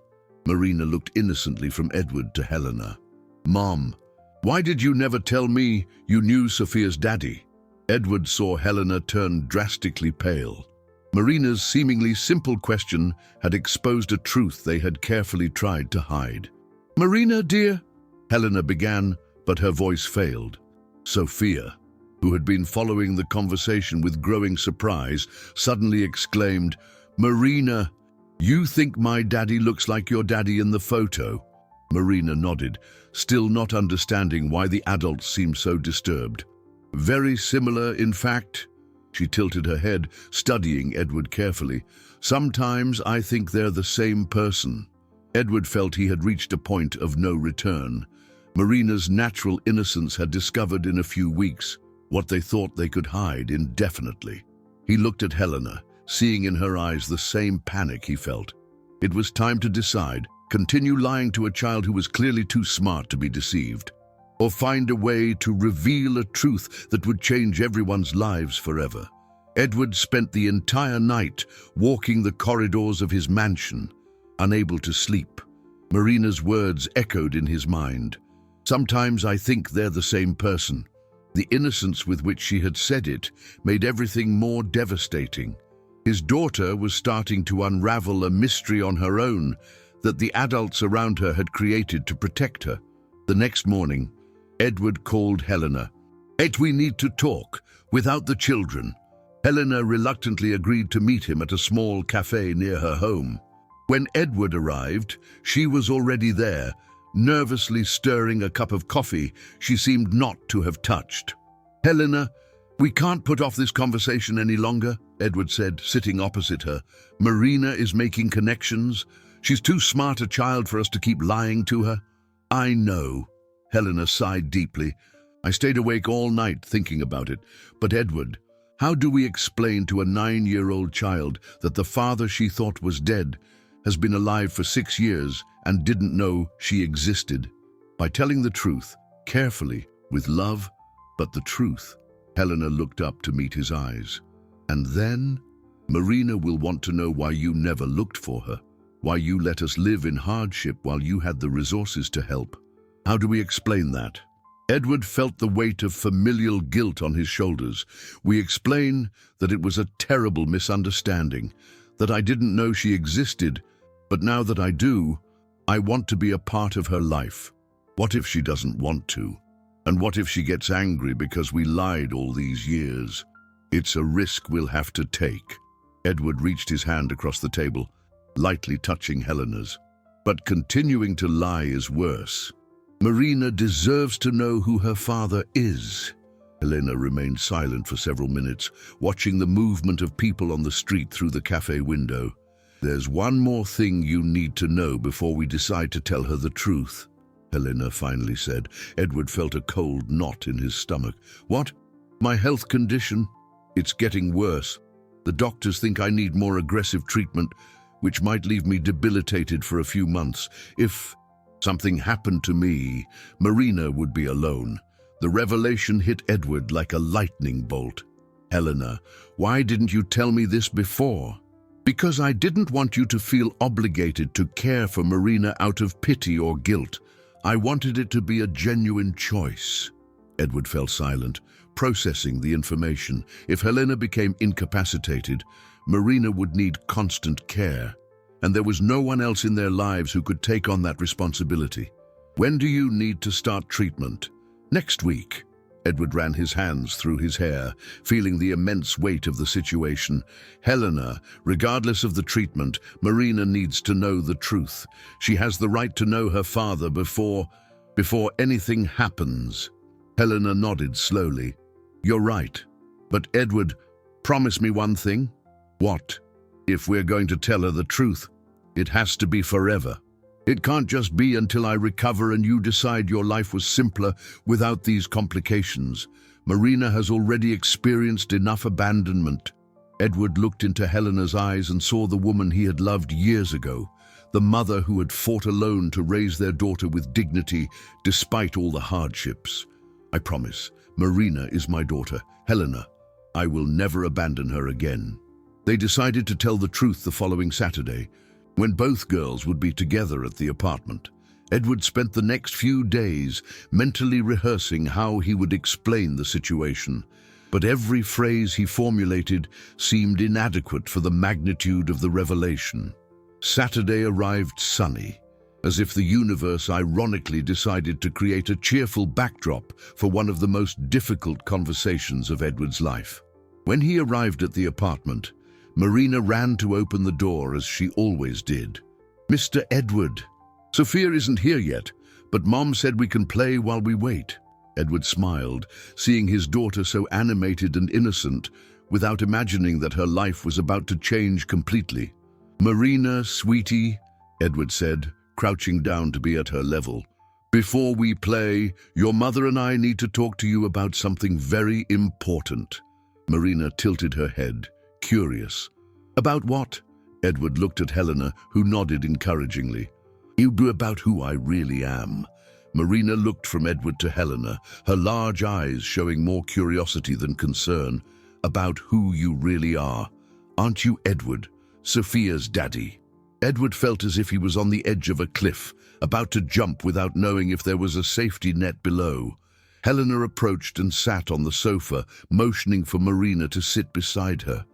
Marina looked innocently from Edward to Helena. Mom, why did you never tell me you knew Sophia's daddy? Edward saw Helena turn drastically pale. Marina's seemingly simple question had exposed a truth they had carefully tried to hide. Marina, dear, Helena began, but her voice failed. Sophia, who had been following the conversation with growing surprise, suddenly exclaimed, Marina, you think my daddy looks like your daddy in the photo? Marina nodded, still not understanding why the adults seemed so disturbed. Very similar, in fact. She tilted her head, studying Edward carefully. Sometimes I think they're the same person. Edward felt he had reached a point of no return. Marina's natural innocence had discovered in a few weeks what they thought they could hide indefinitely. He looked at Helena, seeing in her eyes the same panic he felt. It was time to decide, continue lying to a child who was clearly too smart to be deceived, or find a way to reveal a truth that would change everyone's lives forever. Edward spent the entire night walking the corridors of his mansion, unable to sleep. Marina's words echoed in his mind. Sometimes I think they're the same person. The innocence with which she had said it made everything more devastating. His daughter was starting to unravel a mystery on her own that the adults around her had created to protect her. The next morning, Edward called Helena. Ed, we need to talk, without the children. Helena reluctantly agreed to meet him at a small cafe near her home. When Edward arrived, she was already there, nervously stirring a cup of coffee she seemed not to have touched. Helena, we can't put off this conversation any longer, Edward said, sitting opposite her. Marina is making connections. She's too smart a child for us to keep lying to her. I know. Helena sighed deeply. I stayed awake all night thinking about it. But Edward, how do we explain to a 9-year-old child that the father she thought was dead has been alive for 6 years and didn't know she existed? By telling the truth, carefully, with love, but the truth. Helena looked up to meet his eyes. And then, Marina will want to know why you never looked for her, why you let us live in hardship while you had the resources to help. How do we explain that? Edward felt the weight of familial guilt on his shoulders. We explain that it was a terrible misunderstanding, that I didn't know she existed, but now that I do, I want to be a part of her life. What if she doesn't want to? And what if she gets angry because we lied all these years? It's a risk we'll have to take. Edward reached his hand across the table, lightly touching Helena's. But continuing to lie is worse. Marina deserves to know who her father is. Helena remained silent for several minutes, watching the movement of people on the street through the cafe window. There's one more thing you need to know before we decide to tell her the truth, Helena finally said. Edward felt a cold knot in his stomach. What? My health condition? It's getting worse. The doctors think I need more aggressive treatment, which might leave me debilitated for a few months. If something happened to me, Marina would be alone. The revelation hit Edward like a lightning bolt. Helena, why didn't you tell me this before? Because I didn't want you to feel obligated to care for Marina out of pity or guilt. I wanted it to be a genuine choice. Edward fell silent, processing the information. If Helena became incapacitated, Marina would need constant care, and there was no one else in their lives who could take on that responsibility. When do you need to start treatment? Next week. Edward ran his hands through his hair, feeling the immense weight of the situation. Helena, regardless of the treatment, Marina needs to know the truth. She has the right to know her father before anything happens. Helena nodded slowly. You're right. But Edward, promise me one thing. What? If we're going to tell her the truth, it has to be forever. It can't just be until I recover and you decide your life was simpler without these complications. Marina has already experienced enough abandonment. Edward looked into Helena's eyes and saw the woman he had loved years ago, the mother who had fought alone to raise their daughter with dignity despite all the hardships. I promise, Marina is my daughter, Helena. I will never abandon her again. They decided to tell the truth the following Saturday, when both girls would be together at the apartment. Edward spent the next few days mentally rehearsing how he would explain the situation, but every phrase he formulated seemed inadequate for the magnitude of the revelation. Saturday arrived sunny, as if the universe ironically decided to create a cheerful backdrop for one of the most difficult conversations of Edward's life. When he arrived at the apartment, Marina ran to open the door as she always did. "Mr. Edward, Sophia isn't here yet, but Mom said we can play while we wait." Edward smiled, seeing his daughter so animated and innocent, without imagining that her life was about to change completely. "Marina, sweetie," Edward said, crouching down to be at her level. "Before we play, your mother and I need to talk to you about something very important." Marina tilted her head, curious. "About what?" Edward looked at Helena, who nodded encouragingly. "About who I really am." Marina looked from Edward to Helena, her large eyes showing more curiosity than concern. "About who you really are. Aren't you Edward, Sophia's daddy?" Edward felt as if he was on the edge of a cliff, about to jump without knowing if there was a safety net below. Helena approached and sat on the sofa, motioning for Marina to sit beside her.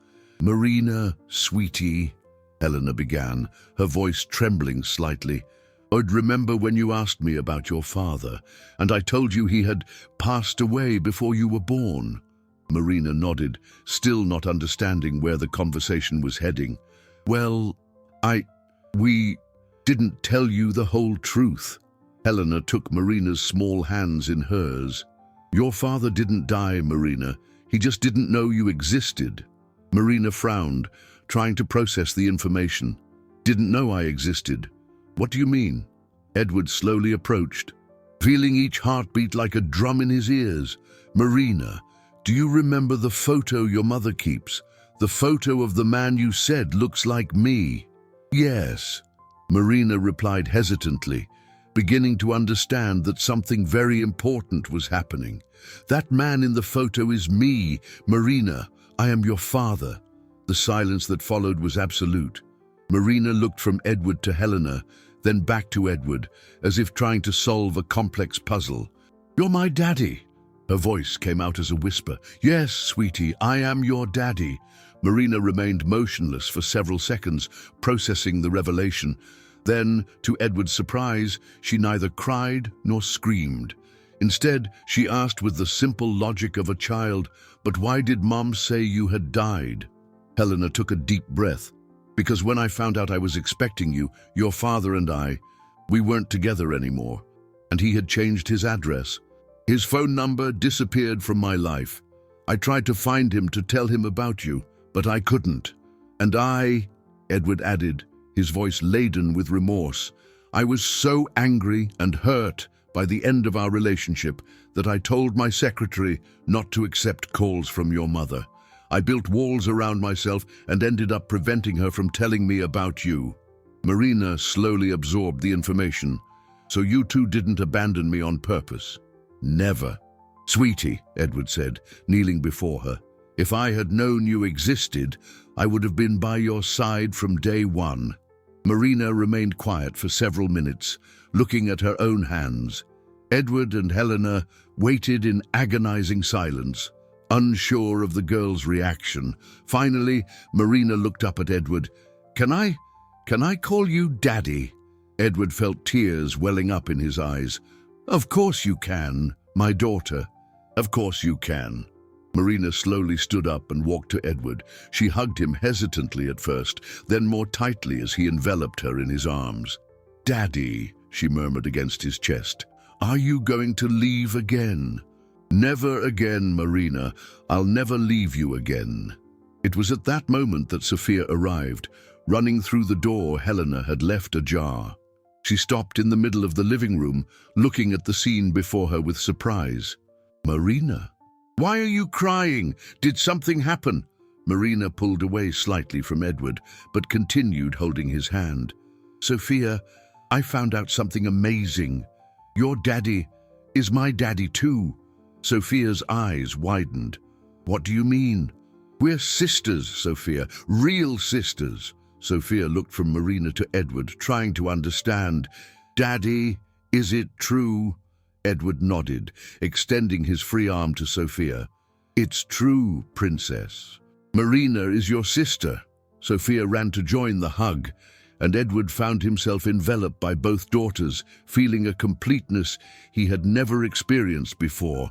"Marina, sweetie," Helena began, her voice trembling slightly. "I'd remember when you asked me about your father, and I told you he had passed away before you were born." Marina nodded, still not understanding where the conversation was heading. "Well, we didn't tell you the whole truth." Helena took Marina's small hands in hers. "Your father didn't die, Marina. He just didn't know you existed." Marina frowned, trying to process the information. "Didn't know I existed? What do you mean?" Edward slowly approached, feeling each heartbeat like a drum in his ears. "Marina, do you remember the photo your mother keeps? The photo of the man you said looks like me?" "Yes," Marina replied hesitantly, beginning to understand that something very important was happening. "That man in the photo is me, Marina. I am your father." The silence that followed was absolute. Marina looked from Edward to Helena, then back to Edward, as if trying to solve a complex puzzle. "You're my daddy." Her voice came out as a whisper. "Yes, sweetie, I am your daddy." Marina remained motionless for several seconds, processing the revelation. Then, to Edward's surprise, she neither cried nor screamed. Instead, she asked with the simple logic of a child, "But why did Mom say you had died?" Helena took a deep breath. "Because when I found out I was expecting you, your father and we weren't together anymore, and he had changed his address. His phone number disappeared from my life. I tried to find him to tell him about you, but I couldn't. And Edward added, his voice laden with remorse, "I was so angry and hurt by the end of our relationship that I told my secretary not to accept calls from your mother. I built walls around myself and ended up preventing her from telling me about you." Marina slowly absorbed the information. "So you two didn't abandon me on purpose?" "Never." "Sweetie," Edward said, kneeling before her, "if I had known you existed, I would have been by your side from day one." Marina remained quiet for several minutes, looking at her own hands. Edward and Helena waited in agonizing silence, unsure of the girl's reaction. Finally, Marina looked up at Edward. Can I call you Daddy?" Edward felt tears welling up in his eyes. "Of course you can, my daughter. Of course you can." Marina slowly stood up and walked to Edward. She hugged him hesitantly at first, then more tightly as he enveloped her in his arms. "Daddy," she murmured against his chest, "are you going to leave again?" "Never again, Marina. I'll never leave you again." It was at that moment that Sophia arrived. Running through the door Helena had left ajar. She stopped in the middle of the living room, looking at the scene before her with surprise. "Marina, why are you crying? Did something happen?" Marina pulled away slightly from Edward, but continued holding his hand. "Sophia, I found out something amazing. Your daddy is my daddy too." Sophia's eyes widened. "What do you mean?" "We're sisters, Sophia, real sisters." Sophia looked from Marina to Edward, trying to understand. "Daddy, is it true?" Edward nodded, extending his free arm to Sophia. "It's true, Princess. Marina is your sister." Sophia ran to join the hug, and Edward found himself enveloped by both daughters, feeling a completeness he had never experienced before.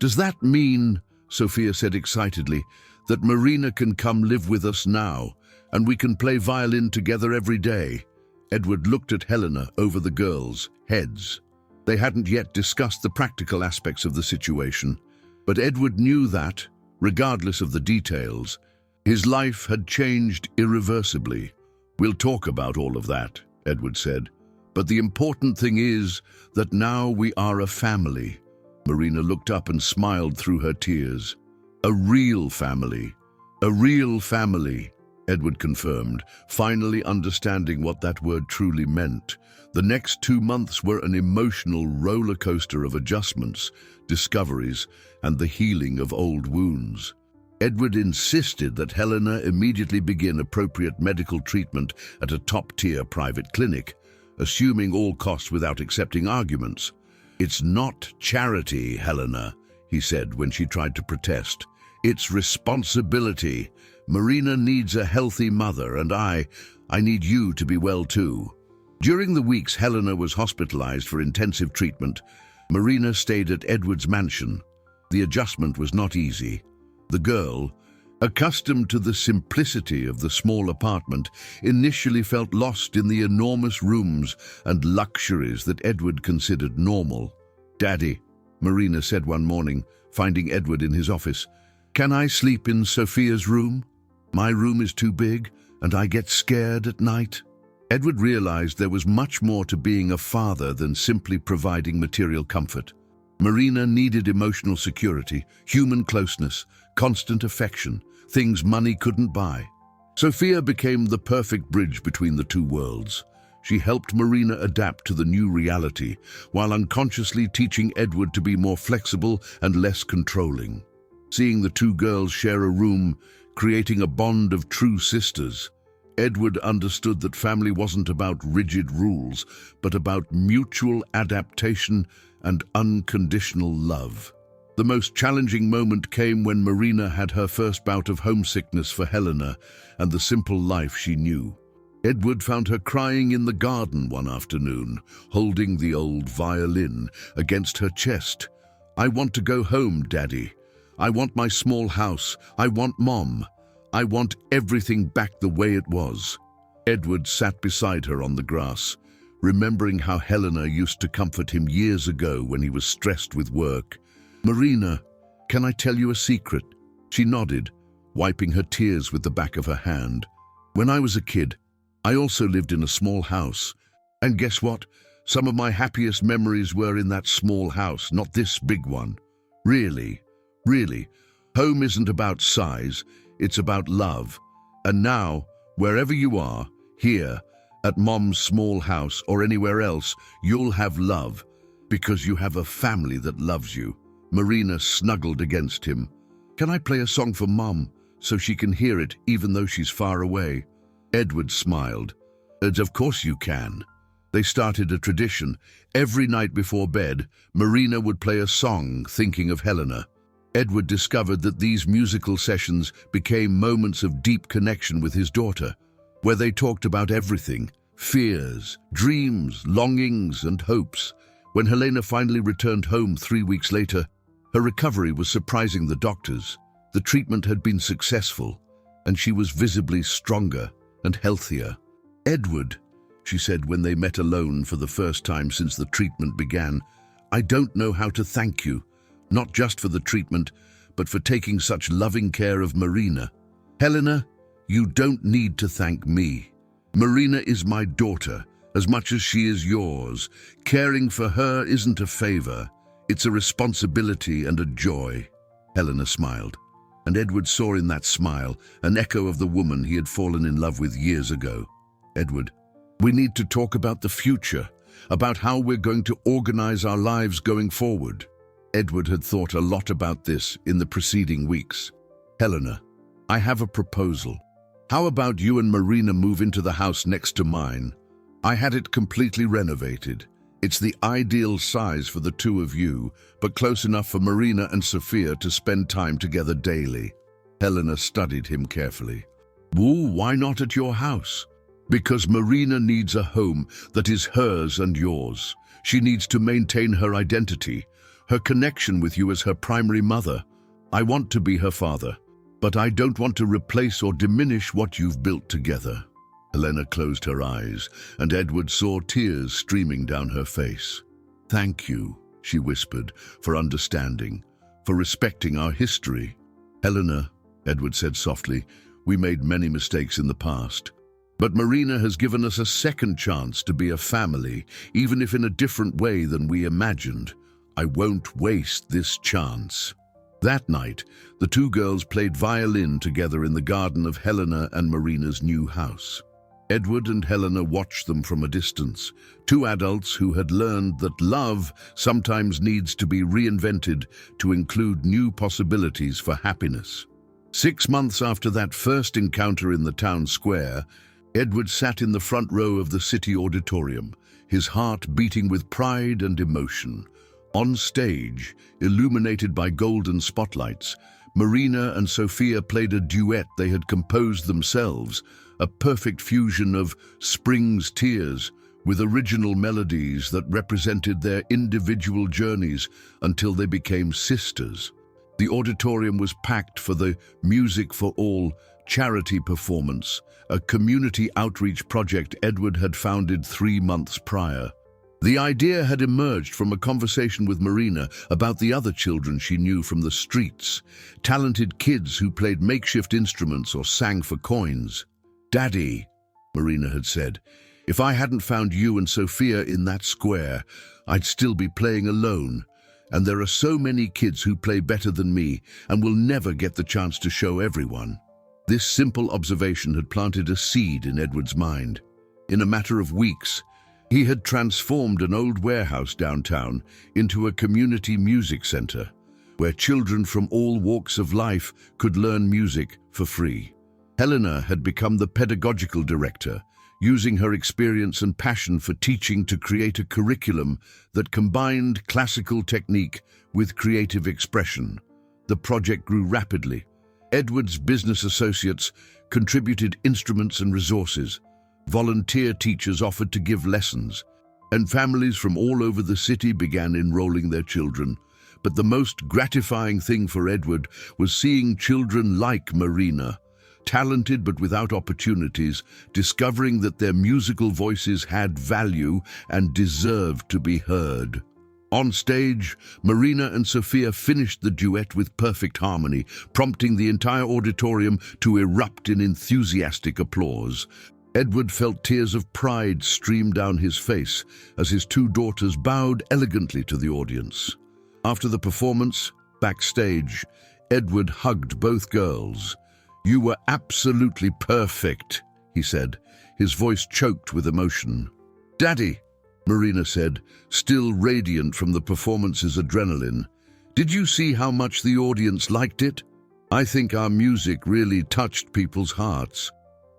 "Does that mean," Sophia said excitedly, "that Marina can come live with us now, and we can play violin together every day?" Edward looked at Helena over the girls' heads. They hadn't yet discussed the practical aspects of the situation, but Edward knew that, regardless of the details, his life had changed irreversibly. "We'll talk about all of that," Edward said. "But the important thing is that now we are a family." Marina looked up and smiled through her tears. "A real family. A real family," Edward confirmed, finally understanding what that word truly meant. The next 2 months were an emotional roller coaster of adjustments, discoveries, and the healing of old wounds. Edward insisted that Helena immediately begin appropriate medical treatment at a top-tier private clinic, assuming all costs without accepting arguments. "It's not charity, Helena," he said when she tried to protest. "It's responsibility. Marina needs a healthy mother, and I need you to be well too." During the weeks Helena was hospitalized for intensive treatment, Marina stayed at Edward's mansion. The adjustment was not easy. The girl, accustomed to the simplicity of the small apartment, initially felt lost in the enormous rooms and luxuries that Edward considered normal. "Daddy," Marina said one morning, finding Edward in his office, "can I sleep in Sophia's room? My room is too big, and I get scared at night." Edward realized there was much more to being a father than simply providing material comfort. Marina needed emotional security, human closeness, constant affection, things money couldn't buy. Sophia became the perfect bridge between the two worlds. She helped Marina adapt to the new reality, while unconsciously teaching Edward to be more flexible and less controlling. Seeing the two girls share a room, creating a bond of true sisters, Edward understood that family wasn't about rigid rules, but about mutual adaptation and unconditional love. The most challenging moment came when Marina had her first bout of homesickness for Helena and the simple life she knew. Edward found her crying in the garden one afternoon, holding the old violin against her chest. "I want to go home, Daddy. I want my small house. I want Mom. I want everything back the way it was." Edward sat beside her on the grass, remembering how Helena used to comfort him years ago when he was stressed with work. "Marina, can I tell you a secret?" She nodded, wiping her tears with the back of her hand. "When I was a kid, I also lived in a small house. And guess what? Some of my happiest memories were in that small house, not this big one. Really, really, home isn't about size. It's about love. And now, wherever you are, here, at Mom's small house or anywhere else, you'll have love, because you have a family that loves you." Marina snuggled against him. "Can I play a song for Mom, so she can hear it even though she's far away?" Edward smiled. "Of course you can." They started a tradition. Every night before bed, Marina would play a song thinking of Helena. Edward discovered that these musical sessions became moments of deep connection with his daughter, where they talked about everything: fears, dreams, longings, and hopes. When Helena finally returned home 3 weeks later, her recovery was surprising the doctors. The treatment had been successful, and she was visibly stronger and healthier. "Edward," she said when they met alone for the first time since the treatment began, "I don't know how to thank you. Not just for the treatment, but for taking such loving care of Marina." "Helena, you don't need to thank me. Marina is my daughter, as much as she is yours. Caring for her isn't a favor. It's a responsibility and a joy." Helena smiled, and Edward saw in that smile an echo of the woman he had fallen in love with years ago. "Edward, we need to talk about the future, about how we're going to organize our lives going forward." Edward had thought a lot about this in the preceding weeks. "Helena, I have a proposal. How about you and Marina move into the house next to mine? I had it completely renovated. It's the ideal size for the two of you, but close enough for Marina and Sophia to spend time together daily." Helena studied him carefully. "Ooh, why not at your house?" "Because Marina needs a home that is hers and yours. She needs to maintain her identity, her connection with you as her primary mother. I want to be her father, but I don't want to replace or diminish what you've built together." Helena closed her eyes, and Edward saw tears streaming down her face. "Thank you," she whispered, "for understanding, for respecting our history." "Helena," Edward said softly, "we made many mistakes in the past. But Marina has given us a second chance to be a family, even if in a different way than we imagined. I won't waste this chance." That night, the two girls played violin together in the garden of Helena and Marina's new house. Edward and Helena watched them from a distance, two adults who had learned that love sometimes needs to be reinvented to include new possibilities for happiness. 6 months after that first encounter in the town square, Edward sat in the front row of the city auditorium, his heart beating with pride and emotion. On stage, illuminated by golden spotlights, Marina and Sophia played a duet they had composed themselves, a perfect fusion of Spring's Tears with original melodies that represented their individual journeys until they became sisters. The auditorium was packed for the Music for All charity performance, a community outreach project Edward had founded 3 months prior. The idea had emerged from a conversation with Marina about the other children she knew from the streets, talented kids who played makeshift instruments or sang for coins. "Daddy," Marina had said, "if I hadn't found you and Sophia in that square, I'd still be playing alone. And there are so many kids who play better than me and will never get the chance to show everyone." This simple observation had planted a seed in Edward's mind. In a matter of weeks, he had transformed an old warehouse downtown into a community music center, where children from all walks of life could learn music for free. Helena had become the pedagogical director, using her experience and passion for teaching to create a curriculum that combined classical technique with creative expression. The project grew rapidly. Edward's business associates contributed instruments and resources. Volunteer teachers offered to give lessons, and families from all over the city began enrolling their children. But the most gratifying thing for Edward was seeing children like Marina, talented but without opportunities, discovering that their musical voices had value and deserved to be heard. On stage, Marina and Sophia finished the duet with perfect harmony, prompting the entire auditorium to erupt in enthusiastic applause. Edward felt tears of pride stream down his face as his two daughters bowed elegantly to the audience. After the performance, backstage, Edward hugged both girls. "You were absolutely perfect," he said, his voice choked with emotion. "Daddy," Marina said, still radiant from the performance's adrenaline, "did you see how much the audience liked it? I think our music really touched people's hearts."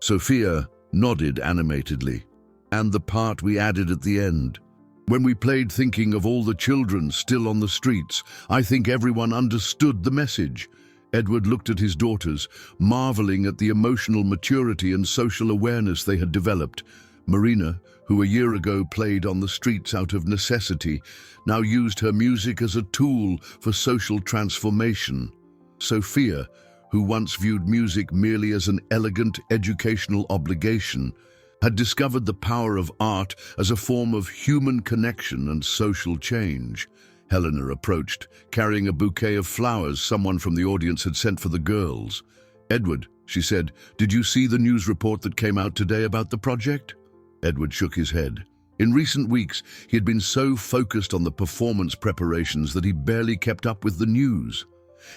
Sophia nodded animatedly. "And the part we added at the end. When we played thinking of all the children still on the streets, I think everyone understood the message." Edward looked at his daughters, marveling at the emotional maturity and social awareness they had developed. Marina, who a year ago played on the streets out of necessity, now used her music as a tool for social transformation. Sophia, who once viewed music merely as an elegant educational obligation, had discovered the power of art as a form of human connection and social change. Helena approached, carrying a bouquet of flowers someone from the audience had sent for the girls. "Edward," she said, "did you see the news report that came out today about the project?" Edward shook his head. In recent weeks, he had been so focused on the performance preparations that he barely kept up with the news.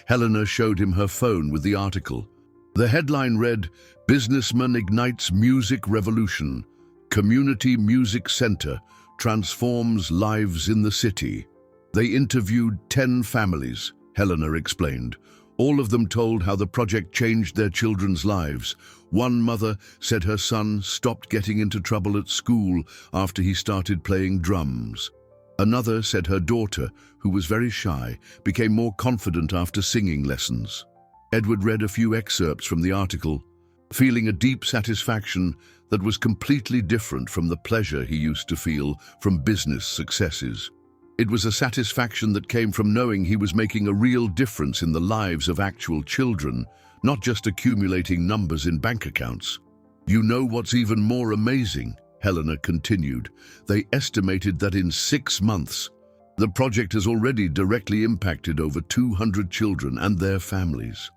Helena showed him her phone with the article. The headline read, "Businessman Ignites Music Revolution. Community Music Center Transforms Lives in the City." They interviewed 10 families, Helena explained. All of them told how the project changed their children's lives. One mother said her son stopped getting into trouble at school after he started playing drums. Another said her daughter, who was very shy, became more confident after singing lessons. Edward read a few excerpts from the article, feeling a deep satisfaction that was completely different from the pleasure he used to feel from business successes. It was a satisfaction that came from knowing he was making a real difference in the lives of actual children, not just accumulating numbers in bank accounts. You know what's even more amazing? Helena continued. They estimated that in 6 months, the project has already directly impacted over 200 children and their families.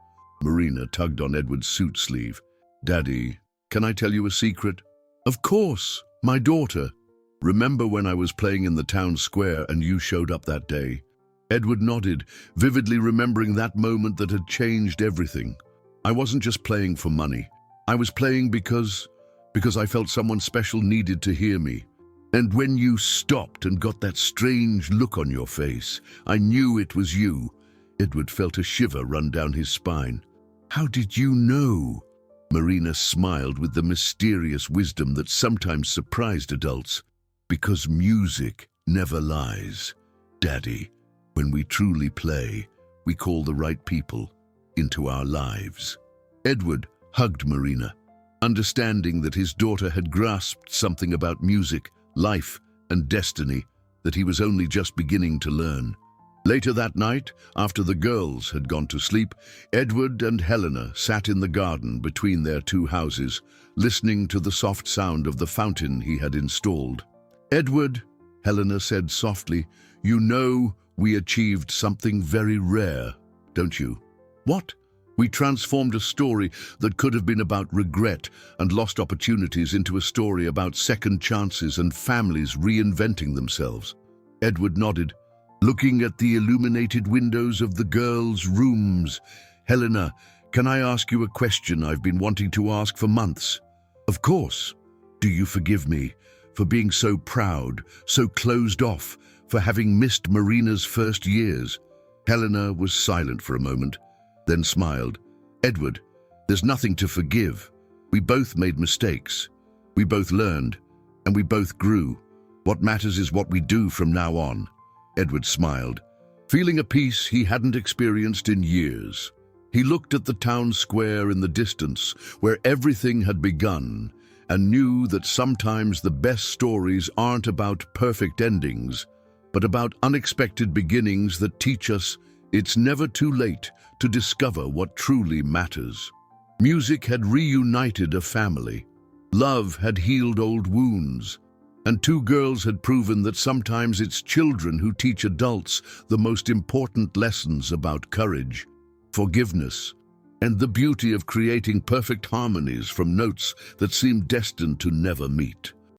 Marina tugged on Edward's suit sleeve. Daddy, can I tell you a secret? Of course, my daughter. Remember when I was playing in the town square and you showed up that day? Edward nodded, vividly remembering that moment that had changed everything. I wasn't just playing for money. I was playing because I felt someone special needed to hear me. And when you stopped and got that strange look on your face, I knew it was you. Edward felt a shiver run down his spine. How did you know? Marina smiled with the mysterious wisdom that sometimes surprised adults. Because music never lies. Daddy, when we truly play, we call the right people into our lives. Edward hugged Marina, understanding that his daughter had grasped something about music, life, and destiny that he was only just beginning to learn. Later that night, after the girls had gone to sleep, Edward and Helena sat in the garden between their 2 houses, listening to the soft sound of the fountain he had installed. Edward, Helena said softly, you know we achieved something very rare, don't you? What? We transformed a story that could have been about regret and lost opportunities into a story about second chances and families reinventing themselves. Edward nodded, looking at the illuminated windows of the girls' rooms. Helena, can I ask you a question I've been wanting to ask for months? Of course. Do you forgive me for being so proud, so closed off, for having missed Marina's first years? Helena was silent for a moment, then smiled. Edward, there's nothing to forgive. We both made mistakes. We both learned, and we both grew. What matters is what we do from now on. Edward smiled, feeling a peace he hadn't experienced in years. He looked at the town square in the distance, where everything had begun, and knew that sometimes the best stories aren't about perfect endings, but about unexpected beginnings that teach us it's never too late to discover what truly matters. Music had reunited a family. Love had healed old wounds. And 2 girls had proven that sometimes it's children who teach adults the most important lessons about courage, forgiveness, and the beauty of creating perfect harmonies from notes that seem destined to never meet.